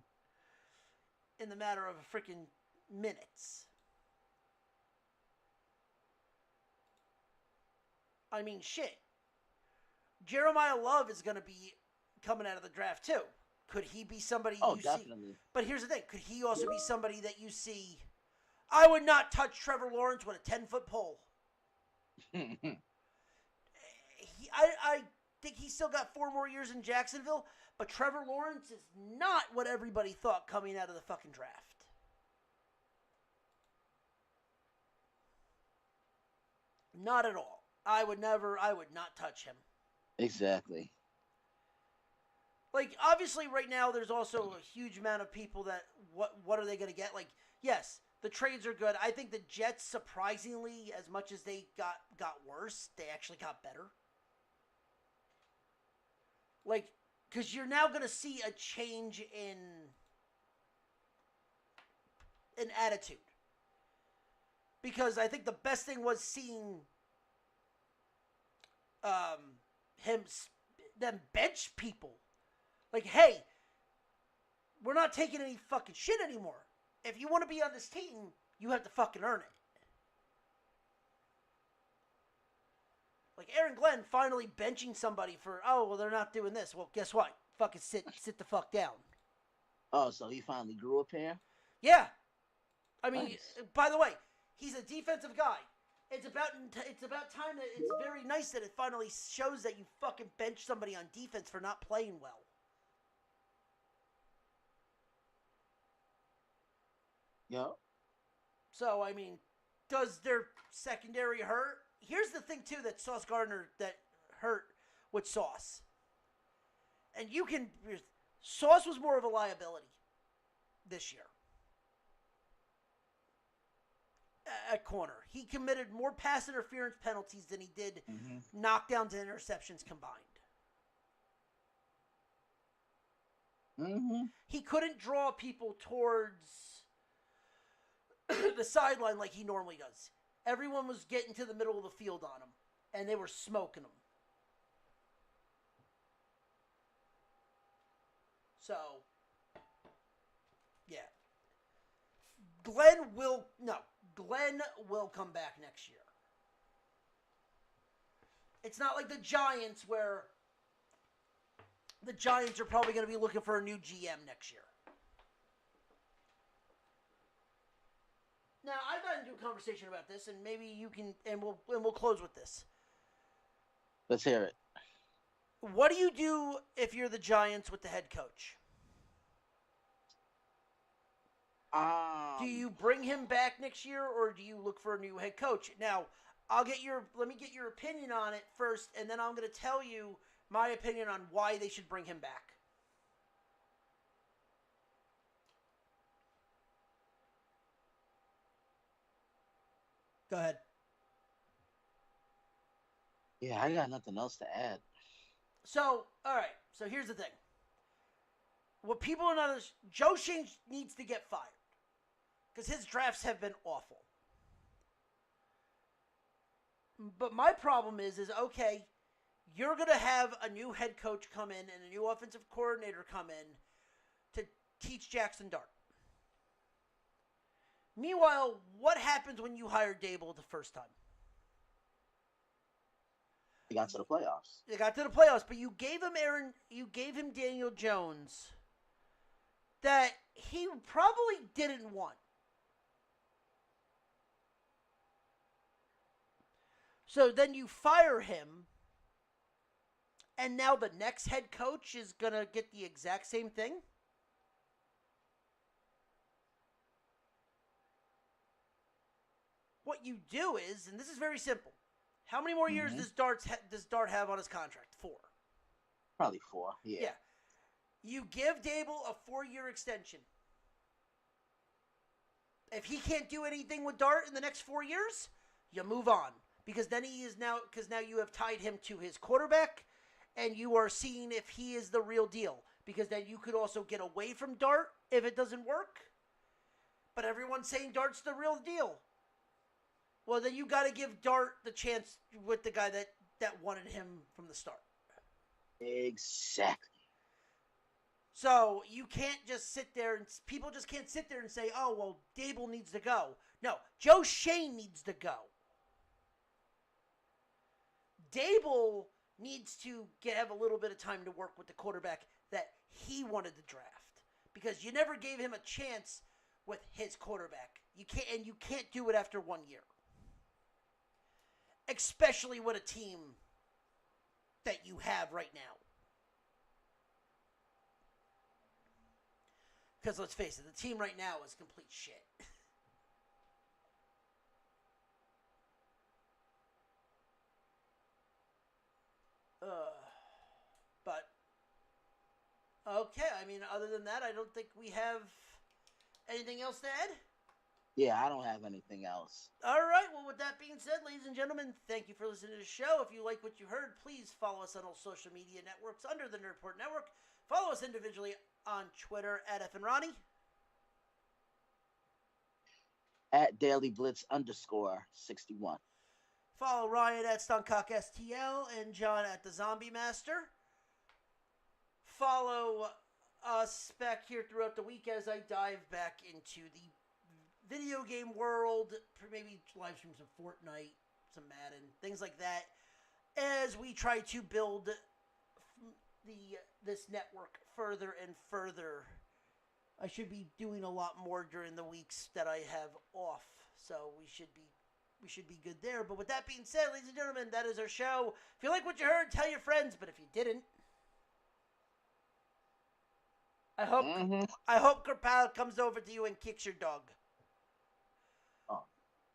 in the matter of a freaking minutes. I mean, shit. Jeremiah Love is going to be coming out of the draft, too. Could he be somebody Oh, you definitely. see? But here's the thing. Could he also be somebody that you see? I would not touch Trevor Lawrence with a 10-foot pole. I think he's still got 4 more years in Jacksonville, but Trevor Lawrence is not what everybody thought coming out of the fucking draft. Not at all. I would not touch him. Exactly. Like, obviously, right now, there's also a huge amount of people that, what are they going to get? Like, yes, the trades are good. I think the Jets, surprisingly, as much as they got worse, they actually got better. Like, because you're now going to see a change in attitude. Because I think the best thing was seeing them bench people. Like, hey, we're not taking any fucking shit anymore. If you want to be on this team, you have to fucking earn it. Like Aaron Glenn finally benching somebody for, oh, well, they're not doing this. Well, guess what? Fucking sit the fuck down. Oh, so he finally grew up here? Yeah. I mean, Nice. by the way, he's a defensive guy. It's about time that it's very nice that it finally shows that you fucking bench somebody on defense for not playing well. Yep. So, I mean, does their secondary hurt? Here's the thing, too, that Sauce Gardner that hurt with Sauce. And Sauce was more of a liability this year. At corner. He committed more pass interference penalties than he did knockdowns and interceptions combined. Mm-hmm. He couldn't draw people towards the sideline like he normally does. Everyone was getting to the middle of the field on him, and they were smoking him. So, yeah. Glenn will come back next year. It's not like the Giants, where the Giants are probably going to be looking for a new GM next year. Now, I've gotten into a conversation about this, and maybe you can, and we'll close with this. Let's hear it. What do you do if you're the Giants with the head coach? Do you bring him back next year, or do you look for a new head coach? Now, let me get your opinion on it first, and then I'm going to tell you my opinion on why they should bring him back. Go ahead. Yeah, I got nothing else to add. So, all right. So here's the thing. What people are not, Joe Schoen needs to get fired because his drafts have been awful. But my problem is okay, you're going to have a new head coach come in and a new offensive coordinator come in to teach Jackson Dart. Meanwhile, what happens when you hire Dable the first time? They got to the playoffs. They got to the playoffs, but you gave him Daniel Jones that he probably didn't want. So then you fire him, and now the next head coach is going to get the exact same thing? What you do is, and this is very simple, how many more years does Dart have on his contract? 4. Probably 4, yeah. You give Dable a 4-year extension. If he can't do anything with Dart in the next 4 years, you move on. Because then now you have tied him to his quarterback, and you are seeing if he is the real deal. Because then you could also get away from Dart if it doesn't work. But everyone's saying Dart's the real deal. Well, then you got to give Dart the chance with the guy that wanted him from the start. Exactly. So you can't just sit there and people just can't sit there and say, "Oh, well, Dable needs to go." No, Joe Shane needs to go. Dable needs to have a little bit of time to work with the quarterback that he wanted to draft, because you never gave him a chance with his quarterback. You can't do it after 1 year, especially with a team that you have right now. Because let's face it, the team right now is complete shit. But, okay, I mean, other than that, I don't think we have anything else to add. Yeah, I don't have anything else. All right, well, with that being said, ladies and gentlemen, thank you for listening to the show. If you like what you heard, please follow us on all social media networks under the Nerdport Network. Follow us individually on Twitter at @FNRonnie. At Daily Blitz _61. Follow Ryan at Stuncock STL and John at the Zombie Master. Follow us back here throughout the week as I dive back into the video game world, maybe live stream some Fortnite, some Madden, things like that, as we try to build this network further and further. I should be doing a lot more during the weeks that I have off, so we should be good there. But with that being said, ladies and gentlemen, that is our show. If you like what you heard, tell your friends. But if you didn't, I hope Kerpal comes over to you and kicks your dog. Oh.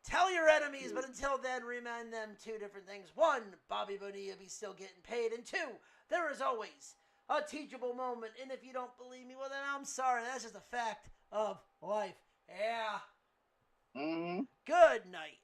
Tell your enemies, but until then, remind them two different things. One, Bobby Bonilla be still getting paid. And two, there is always a teachable moment. And if you don't believe me, well, then I'm sorry. That's just a fact of life. Yeah. Good night.